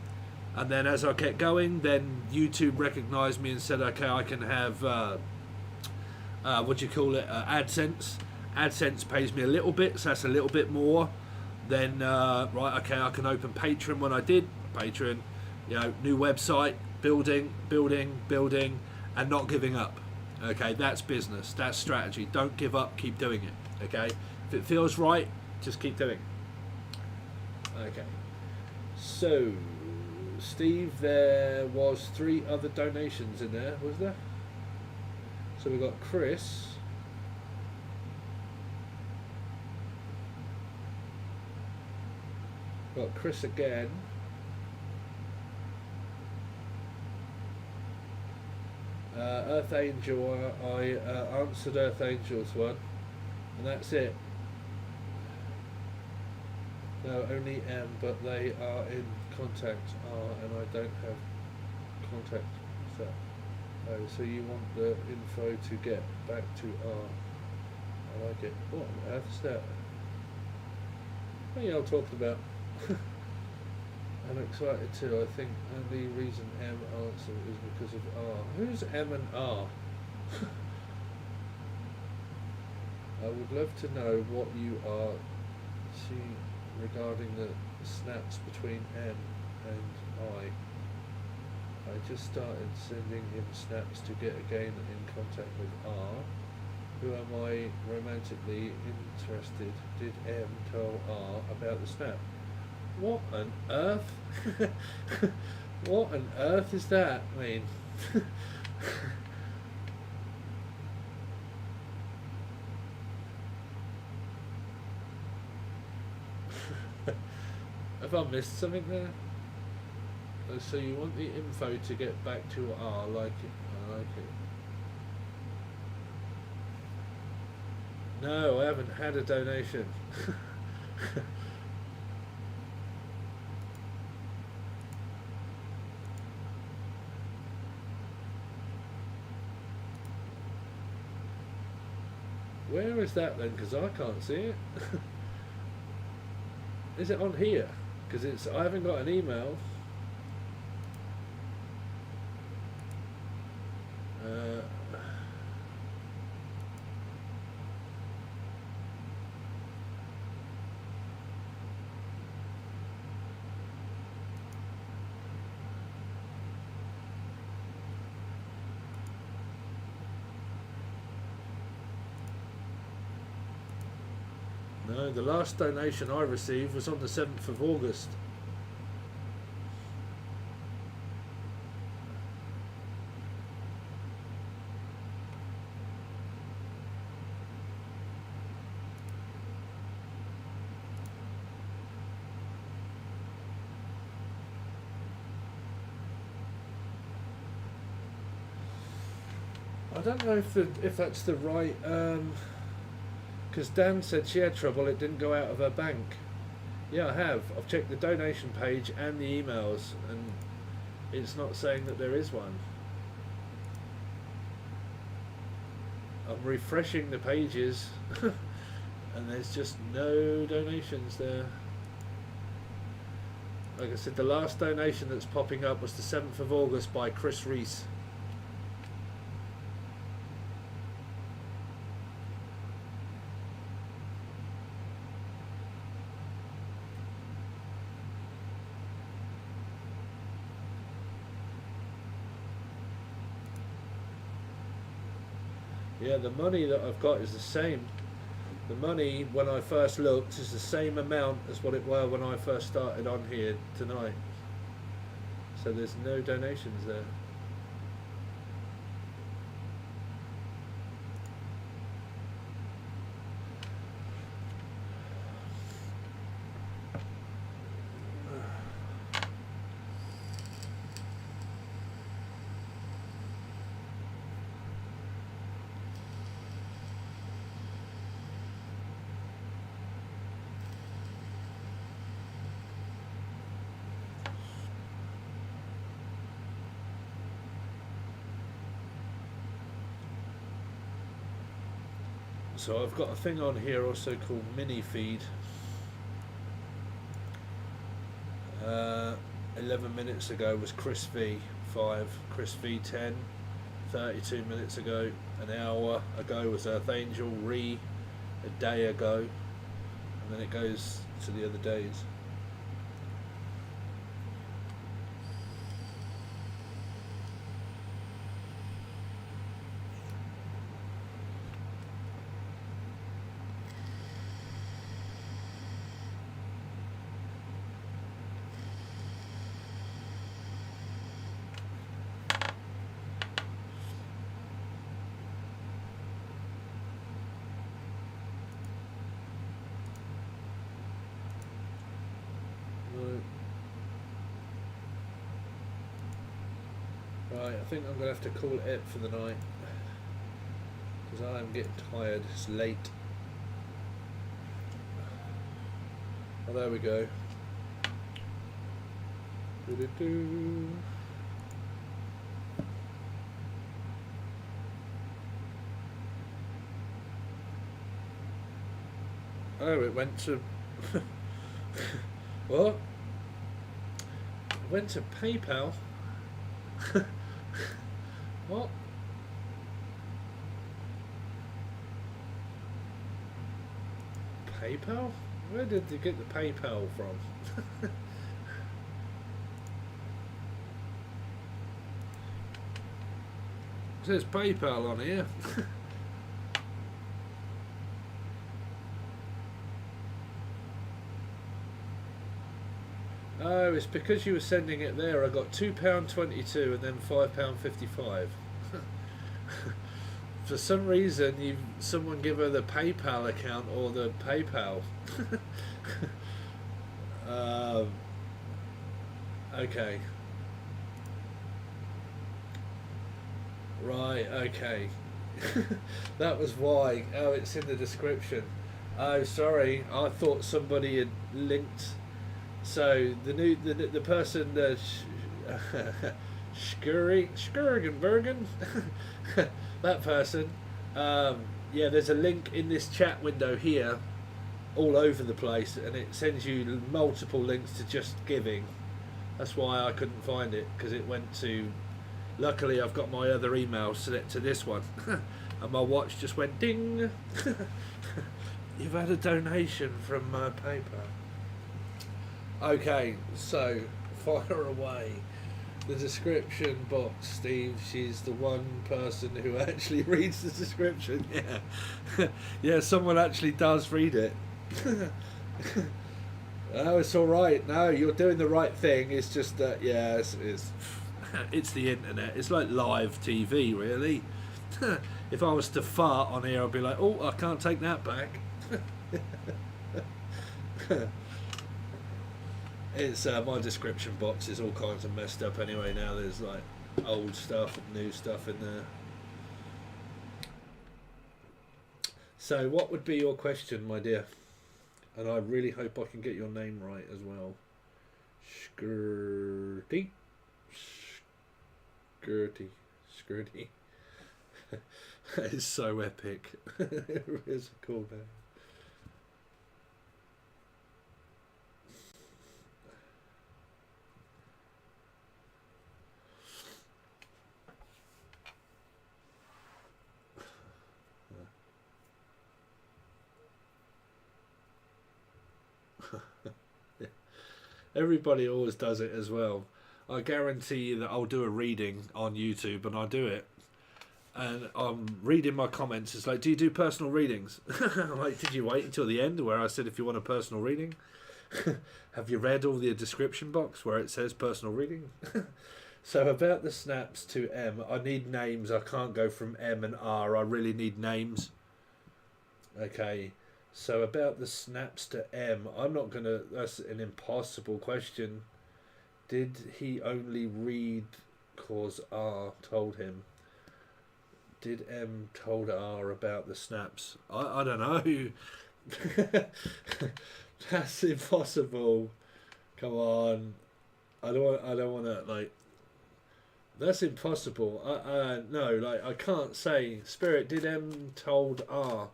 And then as I kept going, then YouTube recognized me and said, okay, I can have AdSense. AdSense pays me a little bit, so that's a little bit more. Then right, okay, I can open Patron. When I did Patron, you know, new website, building, and not giving up. Okay, that's business, that's strategy. Don't give up, keep doing it. Okay, if it feels right, just keep doing it. Okay, so Steve, there was 3 other donations in there, was there? So we got Chris, again. Earth Angel, I answered Earth Angel's one, and that's it. No, only M, but they are in contact R, and I don't have contact. So, oh, so you want the info to get back to R. I like it. What on earth is that? What are y'all talking about? I'm excited too. I think only reason M answer is because of R. Who's M and R? I would love to know what you are seeing regarding the snaps between M and I. I just started sending him snaps to get again in contact with R. Who am I romantically interested? Did M tell R about the snap? What on earth? What on earth is that mean? Have I missed something there? So you want the info to get back to R, like it. I like it. No, I haven't had a donation. Where is that then? Because I can't see it. Is it on here? Because I haven't got an email. No, the last donation I received was on the 7th of August. I don't know if that's the right, because Dan said she had trouble, it didn't go out of her bank. Yeah, I have. I've checked the donation page and the emails, and it's not saying that there is one. I'm refreshing the pages, and there's just no donations there. Like I said, the last donation that's popping up was the 7th of August by Chris Reese. Yeah, the money that I've got is the same. The money, when I first looked, is the same amount as what it were when I first started on here tonight. So there's no donations there. So I've got a thing on here also called mini feed. 11 minutes ago was Chris V 5, Chris V 10. 32 minutes ago, an hour ago was Earth Angel Re, a day ago, and then it goes to the other days. Right, I think I'm going to have to call it for the night, because I am getting tired. It's late. Oh, there we go. Doo-doo-doo. Oh, it went to... What? Went to PayPal. What? PayPal? Where did you get the PayPal from? It says PayPal on here. Oh, it's because you were sending it there. I got £2.22 and then £5.55. For some reason, someone give her the PayPal account or the PayPal. Okay. Right. Okay. That was why. Oh, it's in the description. Oh, sorry. I thought somebody had linked. So the person that Skurigenbergen, that person, yeah, there's a link in this chat window here, all over the place, and it sends you multiple links to just giving. That's why I couldn't find it, because it went to. Luckily, I've got my other email set to this one, and my watch just went ding. You've had a donation from PayPal. Okay, so fire away. The description box, Steve. She's the one person who actually reads the description. Yeah, yeah. Someone actually does read it. Oh, it's all right. No, you're doing the right thing. It's just that, yeah, it's the internet. It's like live TV, really. If I was to fart on here, I'd be like, oh, I can't take that back. It's my description box is all kinds of messed up anyway now. There's like old stuff and new stuff in there. So what would be your question, my dear? And I really hope I can get your name right as well. Skirty. Skirty. That is so epic. It's a cool name. Everybody always does it as well. I guarantee you that I'll do a reading on YouTube, and I do it. And I'm reading my comments. It's like, do you do personal readings? I'm like, did you wait until the end where I said if you want a personal reading? Have you read all the description box where it says personal reading? So about the snaps to M, I need names. I can't go from M and R. I really need names. Okay. So about the snaps to M, I'm not going to... That's an impossible question. Did he only read cause R told him? Did M told R about the snaps? I don't know. That's impossible. Come on. I don't want to, like... That's impossible. No, like, I can't say. Spirit, did M told R...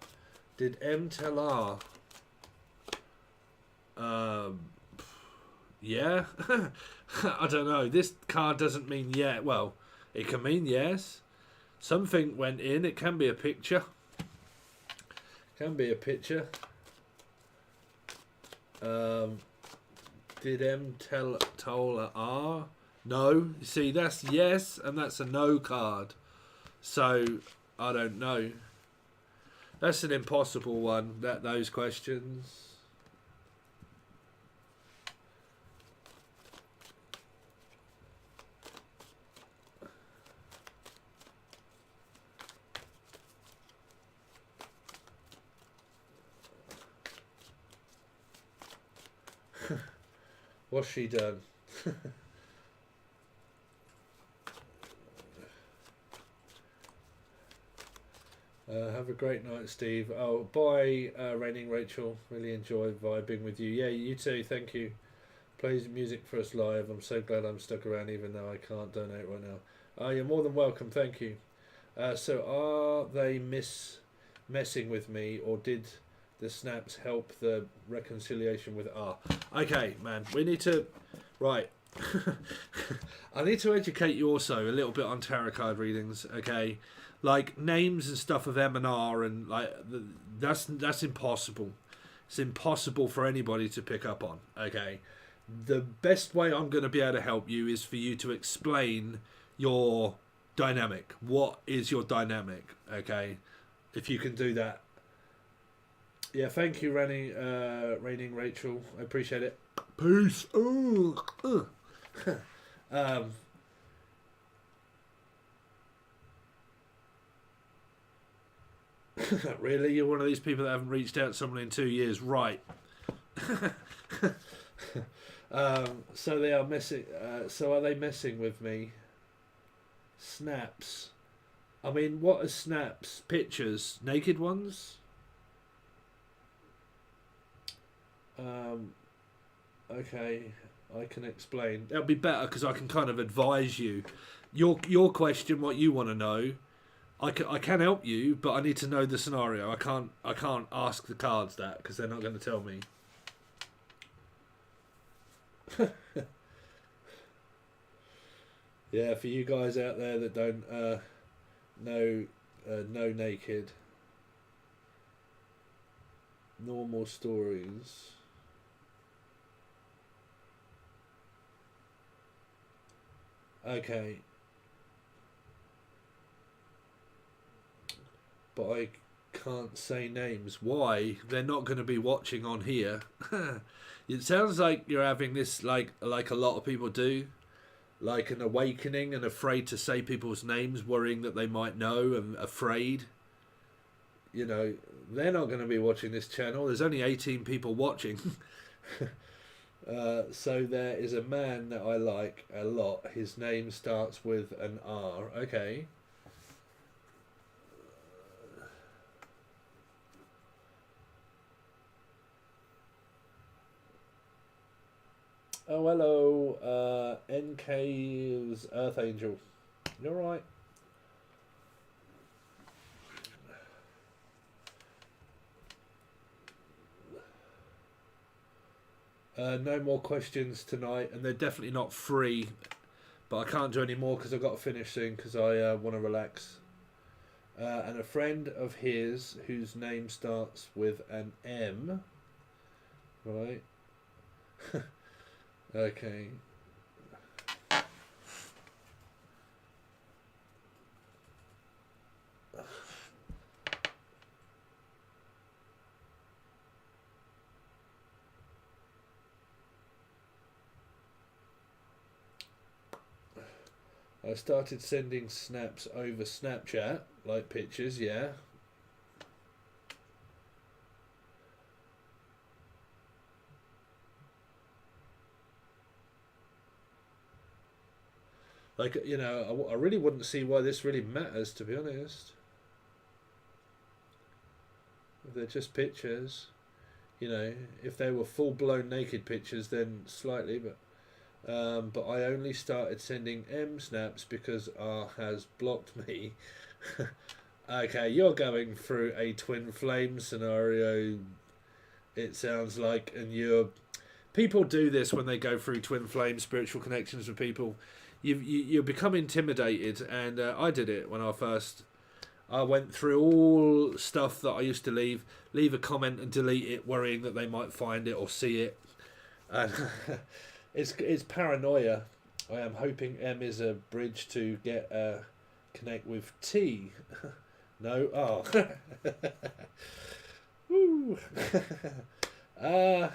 Did M tell R? Yeah. I don't know. This card doesn't mean yeah. Well, it can mean yes. Something went in. It can be a picture. Can be a picture. Did M tell R? No. You see, that's yes, and that's a no card. So I don't know. That's an impossible one, those questions. What's she done? Have a great night, Steve. Oh, bye, Raining Rachel. Really enjoy vibing with you. Yeah, you too. Thank you. Plays music for us live. I'm so glad I'm stuck around even though I can't donate right now. You're more than welcome. Thank you. So are they messing with me, or did the snaps help the reconciliation with R? Okay, man. We need to... Right. I need to educate you also a little bit on tarot card readings, okay? Like names and stuff of M and R, and like that's impossible. It's impossible for anybody to pick up on, okay? The best way I'm going to be able to help you is for you to explain your dynamic. What is your dynamic, okay? If you can do that. Yeah, thank you, Raining Rachel. I appreciate it. Peace. Um, really? You're one of these people that haven't reached out to someone in 2 years, right? So they are messing. So are they messing with me? Snaps. I mean, what are snaps? Pictures, naked ones. Okay, I can explain. That'll be better because I can kind of advise you. Your question, what you want to know. I can help you, but I need to know the scenario. I can't ask the cards that because they're not going to tell me. Yeah, for you guys out there that don't know naked, normal stories. Okay. But I can't say names. Why? They're not going to be watching on here. It sounds like you're having this like a lot of people do, like an awakening and afraid to say people's names, worrying that they might know and afraid. You know, they're not going to be watching this channel. There's only 18 people watching. So there is a man that I like a lot. His name starts with an R. Okay. Oh, hello, NK's Earth Angel. You're right. No more questions tonight, and they're definitely not free. But I can't do any more because I've got to finish soon because I want to relax. And a friend of his whose name starts with an M. Right. Okay. I started sending snaps over Snapchat, like pictures, yeah. Like, you know, I really wouldn't see why this really matters, to be honest. If they're just pictures, you know, if they were full-blown naked pictures, then slightly, but I only started sending M snaps because R has blocked me. Okay, you're going through a twin flame scenario, it sounds like, and you're... People do this when they go through twin flame spiritual connections with people. You become intimidated, and I did it when I went through all stuff that I used to leave a comment and delete it, worrying that they might find it or see it. And it's paranoia. I am hoping M is a bridge to get connect with T. No, oh. Woo. I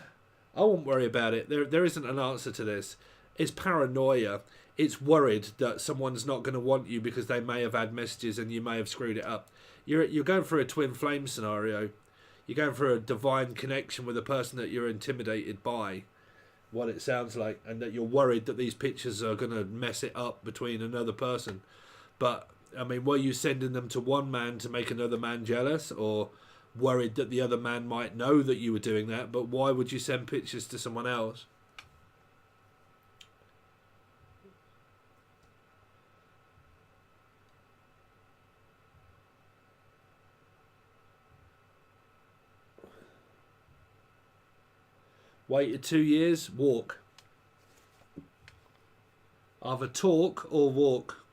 won't worry about it. There isn't an answer to this. It's paranoia. It's worried that someone's not going to want you because they may have had messages and you may have screwed it up. You're going for a twin flame scenario. You're going for a divine connection with a person that you're intimidated by, what it sounds like, and that you're worried that these pictures are going to mess it up between another person. But, I mean, were you sending them to one man to make another man jealous, or worried that the other man might know that you were doing that? But why would you send pictures to someone else? Waited 2 years, walk. Either talk or walk.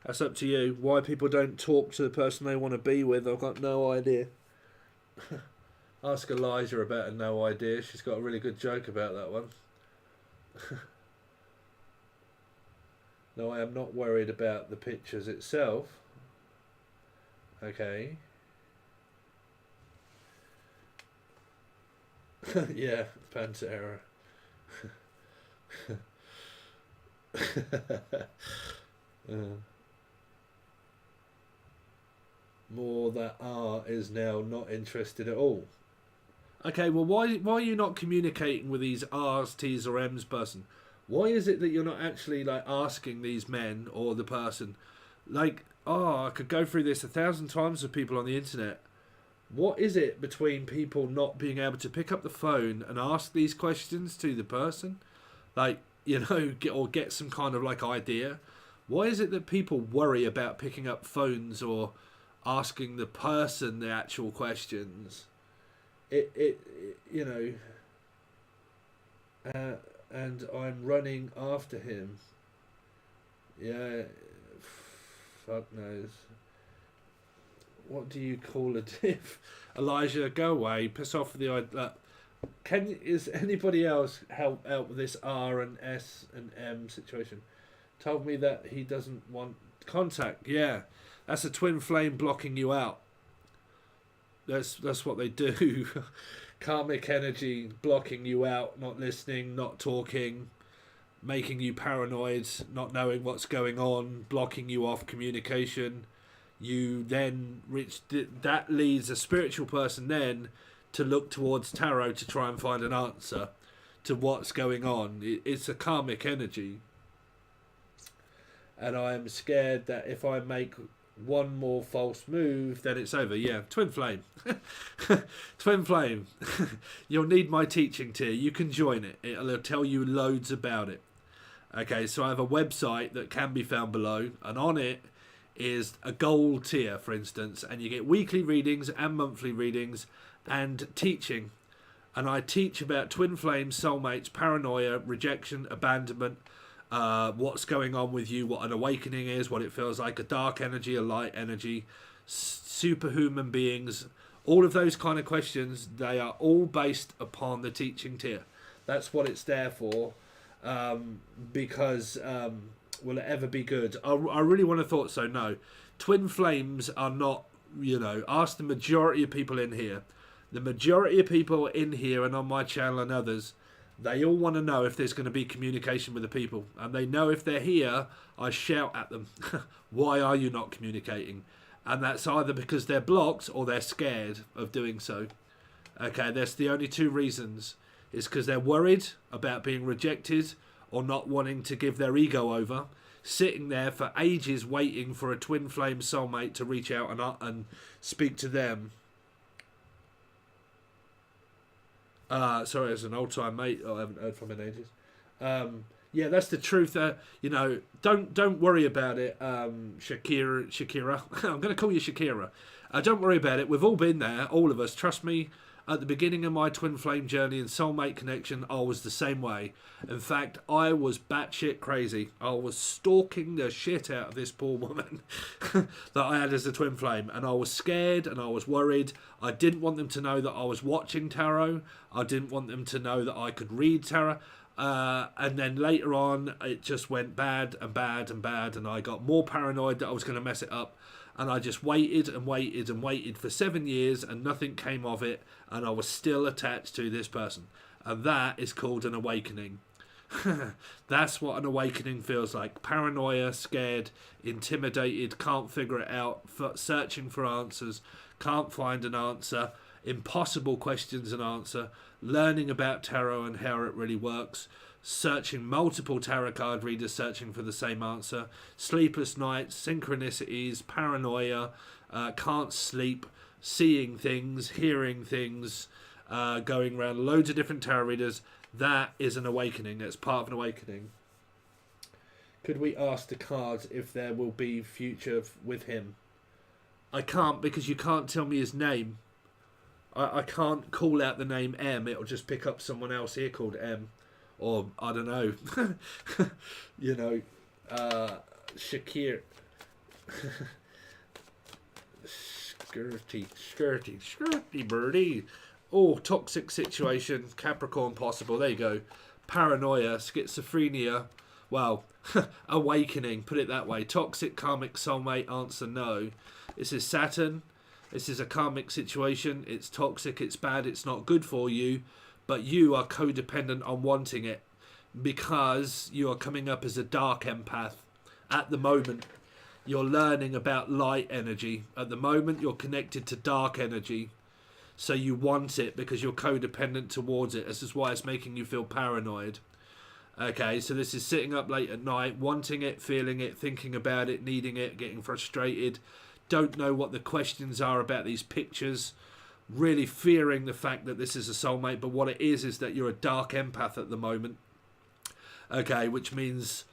That's up to you. Why people don't talk to the person they want to be with, I've got no idea. Ask Elijah about a no idea. She's got a really good joke about that one. No, I am not worried about the pictures itself. Okay. Yeah, Pantera. More that R is now not interested at all. Okay, well, why are you not communicating with these R's, T's, or M's person? Why is it that you're not actually like asking these men or the person, like, I could go through this 1,000 times with people on the internet. What is it between people not being able to pick up the phone and ask these questions to the person, like, get some kind of like idea? Why is it that people worry about picking up phones or asking the person the actual questions? And I'm running after him. Yeah, fuck knows. What do you call a diff? Elijah, go away. Piss off with the idea. Is anybody else help out with this R and S and M situation? Told me that he doesn't want contact. Yeah, that's a twin flame blocking you out. That's what they do. Karmic energy blocking you out, not listening, not talking, making you paranoid, not knowing what's going on, blocking you off communication. You then that leads a spiritual person then to look towards tarot to try and find an answer to what's going on. It's a karmic energy. And I am scared that if I make one more false move, then it's over. Yeah, twin flame. Twin flame. You'll need my teaching tier. You can join it. It'll tell you loads about it. Okay, so I have a website that can be found below, and on it is a gold tier, for instance, and you get weekly readings and monthly readings and teaching. And I teach about twin flames, soulmates, paranoia, rejection, abandonment, what's going on with you, what an awakening is, what it feels like, a dark energy, a light energy, superhuman beings, all of those kind of questions. They are all based upon the teaching tier. That's what it's there for, because will it ever be good? I really want to thought so. No, twin flames are not, ask the majority of people in here. The majority of people in here and on my channel and others, they all want to know if there's going to be communication with the people. And they know if they're here, I shout at them, why are you not communicating? And that's either because they're blocked or they're scared of doing so. Okay, that's the only two reasons. It's because they're worried about being rejected or not wanting to give their ego over, sitting there for ages waiting for a twin flame soulmate to reach out and speak to them. Sorry, as an old-time mate, I haven't heard from in ages. Yeah, that's the truth. Don't worry about it, Shakira. I'm going to call you Shakira. Don't worry about it. We've all been there, all of us. Trust me, at the beginning of my twin flame journey and soulmate connection, I was the same way. In fact, I was batshit crazy. I was stalking the shit out of this poor woman that I had as a twin flame. And I was scared and I was worried. I didn't want them to know that I was watching tarot. I didn't want them to know that I could read tarot. And then later on, it just went bad and bad and bad. And I got more paranoid that I was going to mess it up. And I just waited and waited and waited for 7 years and nothing came of it. And I was still attached to this person. And that is called an awakening. That's what an awakening feels like. Paranoia, scared, intimidated, can't figure it out, searching for answers, can't find an answer, impossible questions and answer, learning about tarot and how it really works, searching multiple tarot card readers, searching for the same answer, sleepless nights, synchronicities, paranoia, can't sleep, seeing things, hearing things, going around loads of different tarot readers. That is an awakening. That's part of an awakening. Could we ask the cards if there will be future with him? I can't, because you can't tell me his name. I can't call out the name M. It'll just pick up someone else here called M. or I don't know, you know, Shakir, skirty birdie. Oh, toxic situation, Capricorn possible. There you go. Paranoia, schizophrenia. Well, awakening. Put it that way. Toxic karmic soulmate. Answer no. This is Saturn. This is a karmic situation. It's toxic. It's bad. It's not good for you. But you are codependent on wanting it because you are coming up as a dark empath at the moment. You're learning about light energy. At the moment, you're connected to dark energy. So you want it because you're codependent towards it. This is why it's making you feel paranoid. Okay, so this is sitting up late at night, wanting it, feeling it, thinking about it, needing it, getting frustrated. Don't know what the questions are about these pictures. Really fearing the fact that this is a soulmate. But what it is that you're a dark empath at the moment. Okay, which means...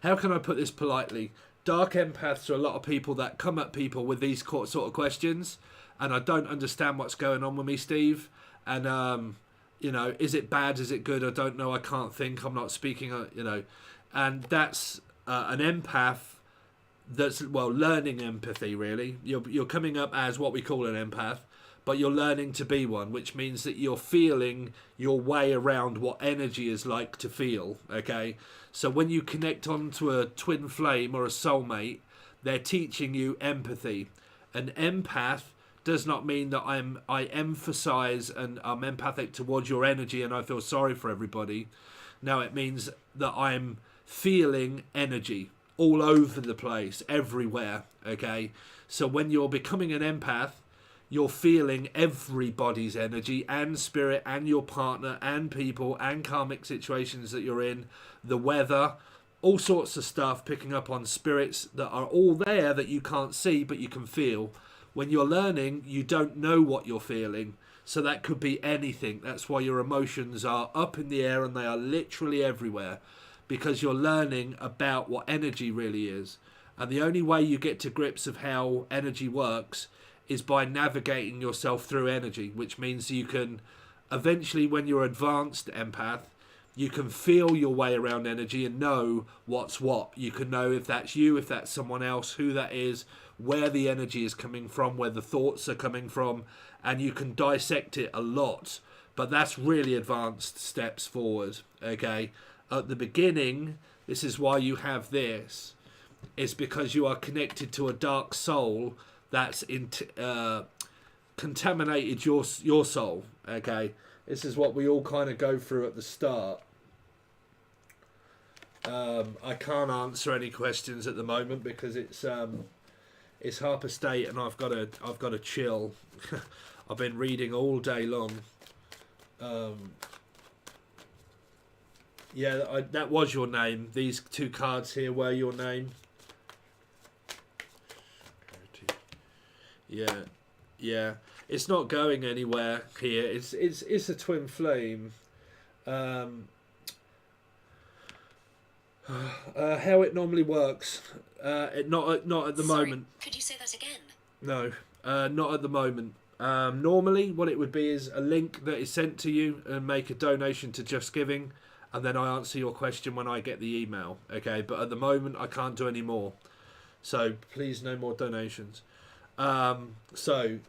how can I put this politely? Dark empaths are a lot of people that come at people with these sort of questions, and I don't understand what's going on with me, Steve. And you know, is it bad? Is it good? I don't know. I can't think. I'm not speaking. You know, and that's an empath that's learning empathy. Really, you're coming up as what we call an empath, but you're learning to be one, which means that you're feeling your way around what energy is like to feel. Okay. So when you connect onto a twin flame or a soulmate, they're teaching you empathy. An empath does not mean that I emphasize and I'm empathic towards your energy and I feel sorry for everybody. No, it means that I'm feeling energy all over the place, everywhere. Okay, so when you're becoming an empath, you're feeling everybody's energy and spirit and your partner and people and karmic situations that you're in, the weather, all sorts of stuff, picking up on spirits that are all there that you can't see but you can feel. When you're learning, you don't know what you're feeling. So that could be anything. That's why your emotions are up in the air and they are literally everywhere, because you're learning about what energy really is. And the only way you get to grips of how energy works is by navigating yourself through energy, which means you can eventually, when you're advanced empath, you can feel your way around energy and know what's what. You can know if that's you, if that's someone else, who that is, where the energy is coming from, where the thoughts are coming from, and you can dissect it a lot. But that's really advanced steps forward, okay? At the beginning, this is why you have this. It's because you are connected to a dark soul that's contaminated your soul, okay? This is what we all kind of go through at the start. I can't answer any questions at the moment because it's Harper State and I've got to chill. I've been reading all day long. Yeah, that was your name. These two cards here were your name. Yeah. It's not going anywhere here. It's a twin flame. How it normally works. Not at the moment. Could you say that again? No, not at the moment. Normally, what it would be is a link that is sent to you and make a donation to Just Giving, and then I answer your question when I get the email. Okay, but at the moment I can't do any more. So please, no more donations. Skirty.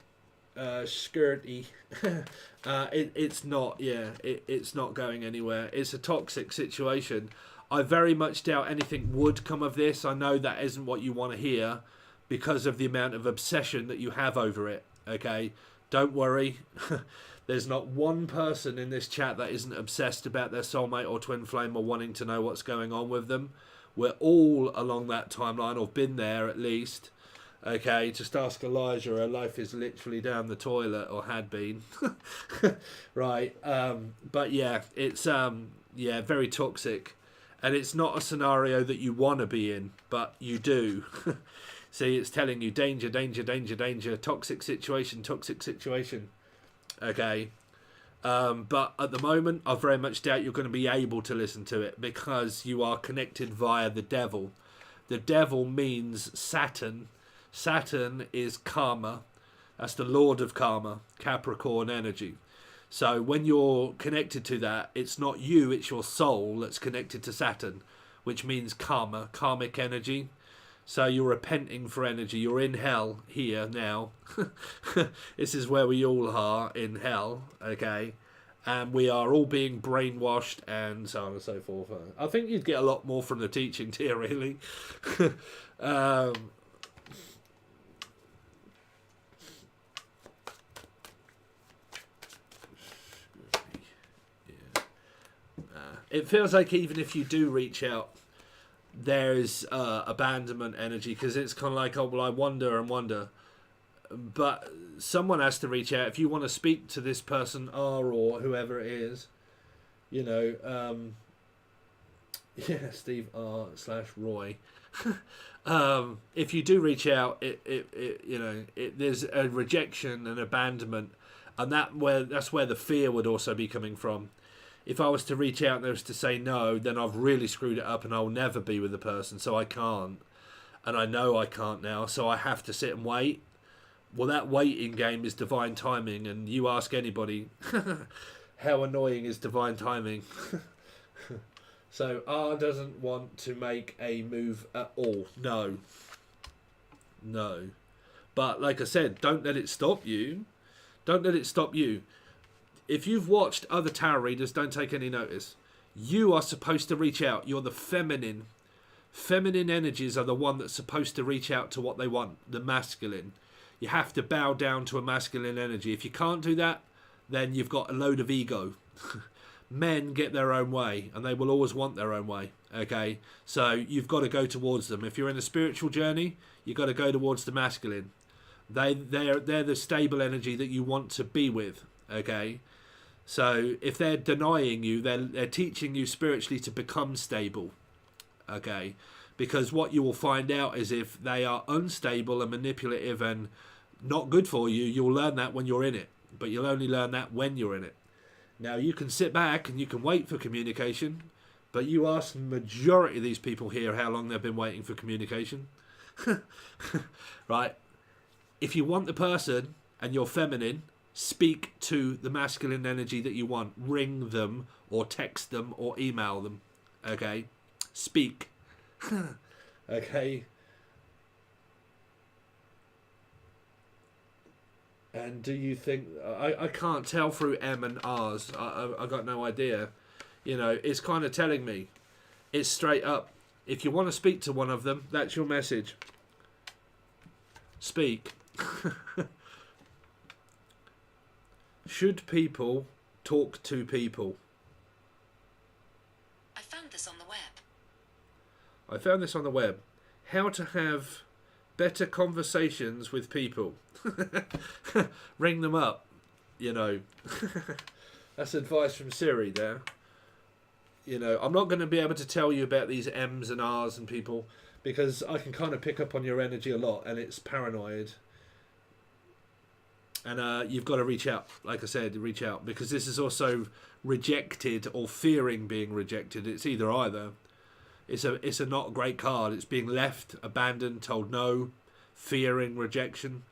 It's not. Yeah, it's not going anywhere. It's a toxic situation. I very much doubt anything would come of this. I know that isn't what you want to hear because of the amount of obsession that you have over it. Okay, don't worry. There's not one person in this chat that isn't obsessed about their soulmate or twin flame or wanting to know what's going on with them. We're all along that timeline or been there at least. Okay, just ask Elijah. Her life is literally down the toilet, or had been. Right. But yeah, it's very toxic. And it's not a scenario that you want to be in, but you do. See, it's telling you danger, danger, danger, danger, toxic situation, toxic situation. Okay. But at the moment, I very much doubt you're going to be able to listen to it because you are connected via the devil. The devil means Saturn. Saturn is karma. That's the lord of karma, Capricorn energy. So when you're connected to that, it's not you, it's your soul that's connected to Saturn, which means karma, karmic energy. So you're repenting for energy. You're in hell here now. This is where we all are, in hell, okay? And we are all being brainwashed and so on and so forth. I think you'd get a lot more from the teaching here, really. um, it feels like even if you do reach out, there's abandonment energy, because it's kind of like, oh, well, I wonder and wonder. But someone has to reach out. If you want to speak to this person, R, or whoever it is, you know, yeah, Steve R / Roy. If you do reach out, there's a rejection and abandonment, and that's where the fear would also be coming from. If I was to reach out and there was to say no, then I've really screwed it up and I'll never be with the person, so I can't. And I know I can't now, so I have to sit and wait. Well, that waiting game is divine timing, and you ask anybody, how annoying is divine timing? So R doesn't want to make a move at all. No. But like I said, don't let it stop you. Don't let it stop you. If you've watched other tarot readers, don't take any notice. You are supposed to reach out. You're the feminine. Feminine energies are the one that's supposed to reach out to what they want, the masculine. You have to bow down to a masculine energy. If you can't do that, then you've got a load of ego. Men get their own way, and they will always want their own way. Okay, so you've got to go towards them. If you're in a spiritual journey, you've got to go towards the masculine. They're the stable energy that you want to be with. Okay, so if they're denying you, they're teaching you spiritually to become stable. Okay, because what you will find out is if they are unstable and manipulative and not good for you, you'll learn that when you're in it. But you'll only learn that when you're in it. Now, you can sit back and you can wait for communication, but you ask the majority of these people here how long they've been waiting for communication. Right? If you want the person and you're feminine, speak to the masculine energy that you want. Ring them or text them or email them. Okay? Speak. Okay? And do you think... I can't tell through M and R's. I got no idea. You know, it's kind of telling me. It's straight up. If you want to speak to one of them, that's your message. Speak. Should people talk to people? I found this on the web. I found this on the web. How to have better conversations with people. Ring them up. You know. That's advice from Siri there. You know, I'm not going to be able to tell you about these M's and R's and people, because I can kind of pick up on your energy a lot, and it's paranoid. And you've got to reach out, like I said, reach out, because this is also rejected or fearing being rejected. It's either. It's a not great card. It's being left, abandoned, told no, fearing rejection.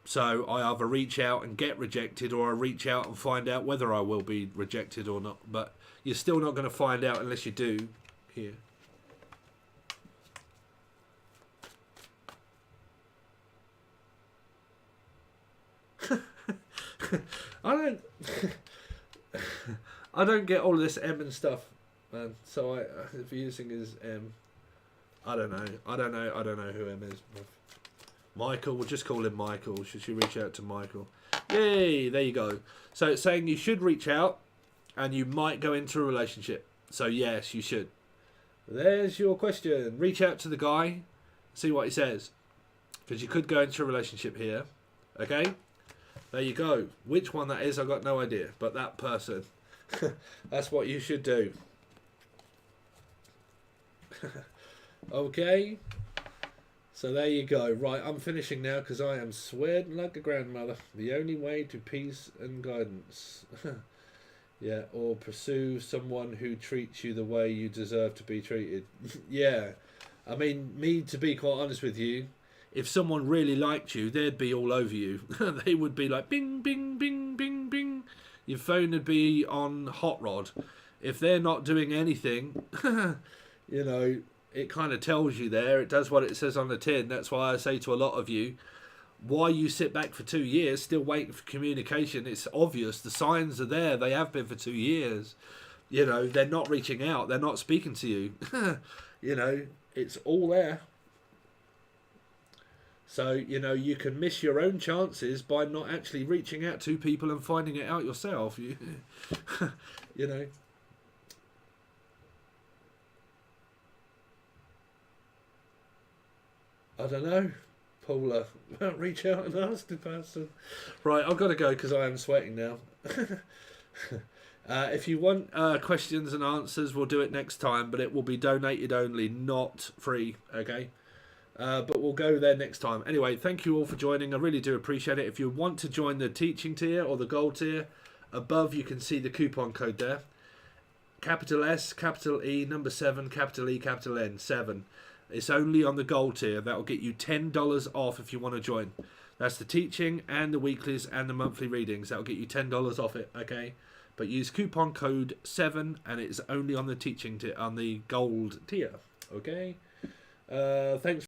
So I either reach out and get rejected, or I reach out and find out whether I will be rejected or not. But you're still not going to find out unless you do here. I don't get all of this M and stuff, man. So if you're using is M, I don't know who M is. Michael, we'll just call him Michael. Should you reach out to Michael? Yay, there you go. So it's saying you should reach out, and you might go into a relationship. So yes, you should. There's your question. Reach out to the guy, see what he says, because you could go into a relationship here. Okay. There you go. Which one that is, I've got no idea. But that person. That's what you should do. Okay. So there you go. Right, I'm finishing now because I am sweating like a grandmother. The only way to peace and guidance. Yeah, or pursue someone who treats you the way you deserve to be treated. Yeah. I mean, to be quite honest with you, if someone really liked you, they'd be all over you. They would be like, bing, bing, bing, bing, bing. Your phone would be on hot rod. If they're not doing anything, you know, it kind of tells you there. It does what it says on the tin. That's why I say to a lot of you, why you sit back for 2 years still waiting for communication. It's obvious. The signs are there. They have been for 2 years. You know, they're not reaching out. They're not speaking to you. You know, it's all there. So, you know, you can miss your own chances by not actually reaching out to people and finding it out yourself. You know. I don't know, Paula. Reach out and ask the person. Right, I've got to go because I am sweating now. If you want questions and answers, we'll do it next time, but it will be donated only, not free, okay? But we'll go there next time. Anyway, thank you all for joining. I really do appreciate it. If you want to join the teaching tier or the gold tier, above you can see the coupon code there. Capital S, capital E, number 7, capital E, capital N, 7. It's only on the gold tier. That will get you $10 off if you want to join. That's the teaching and the weeklies and the monthly readings. That will get you $10 off it, okay? But use coupon code 7 and it's only on the teaching tier, on the gold tier, okay? Thanks.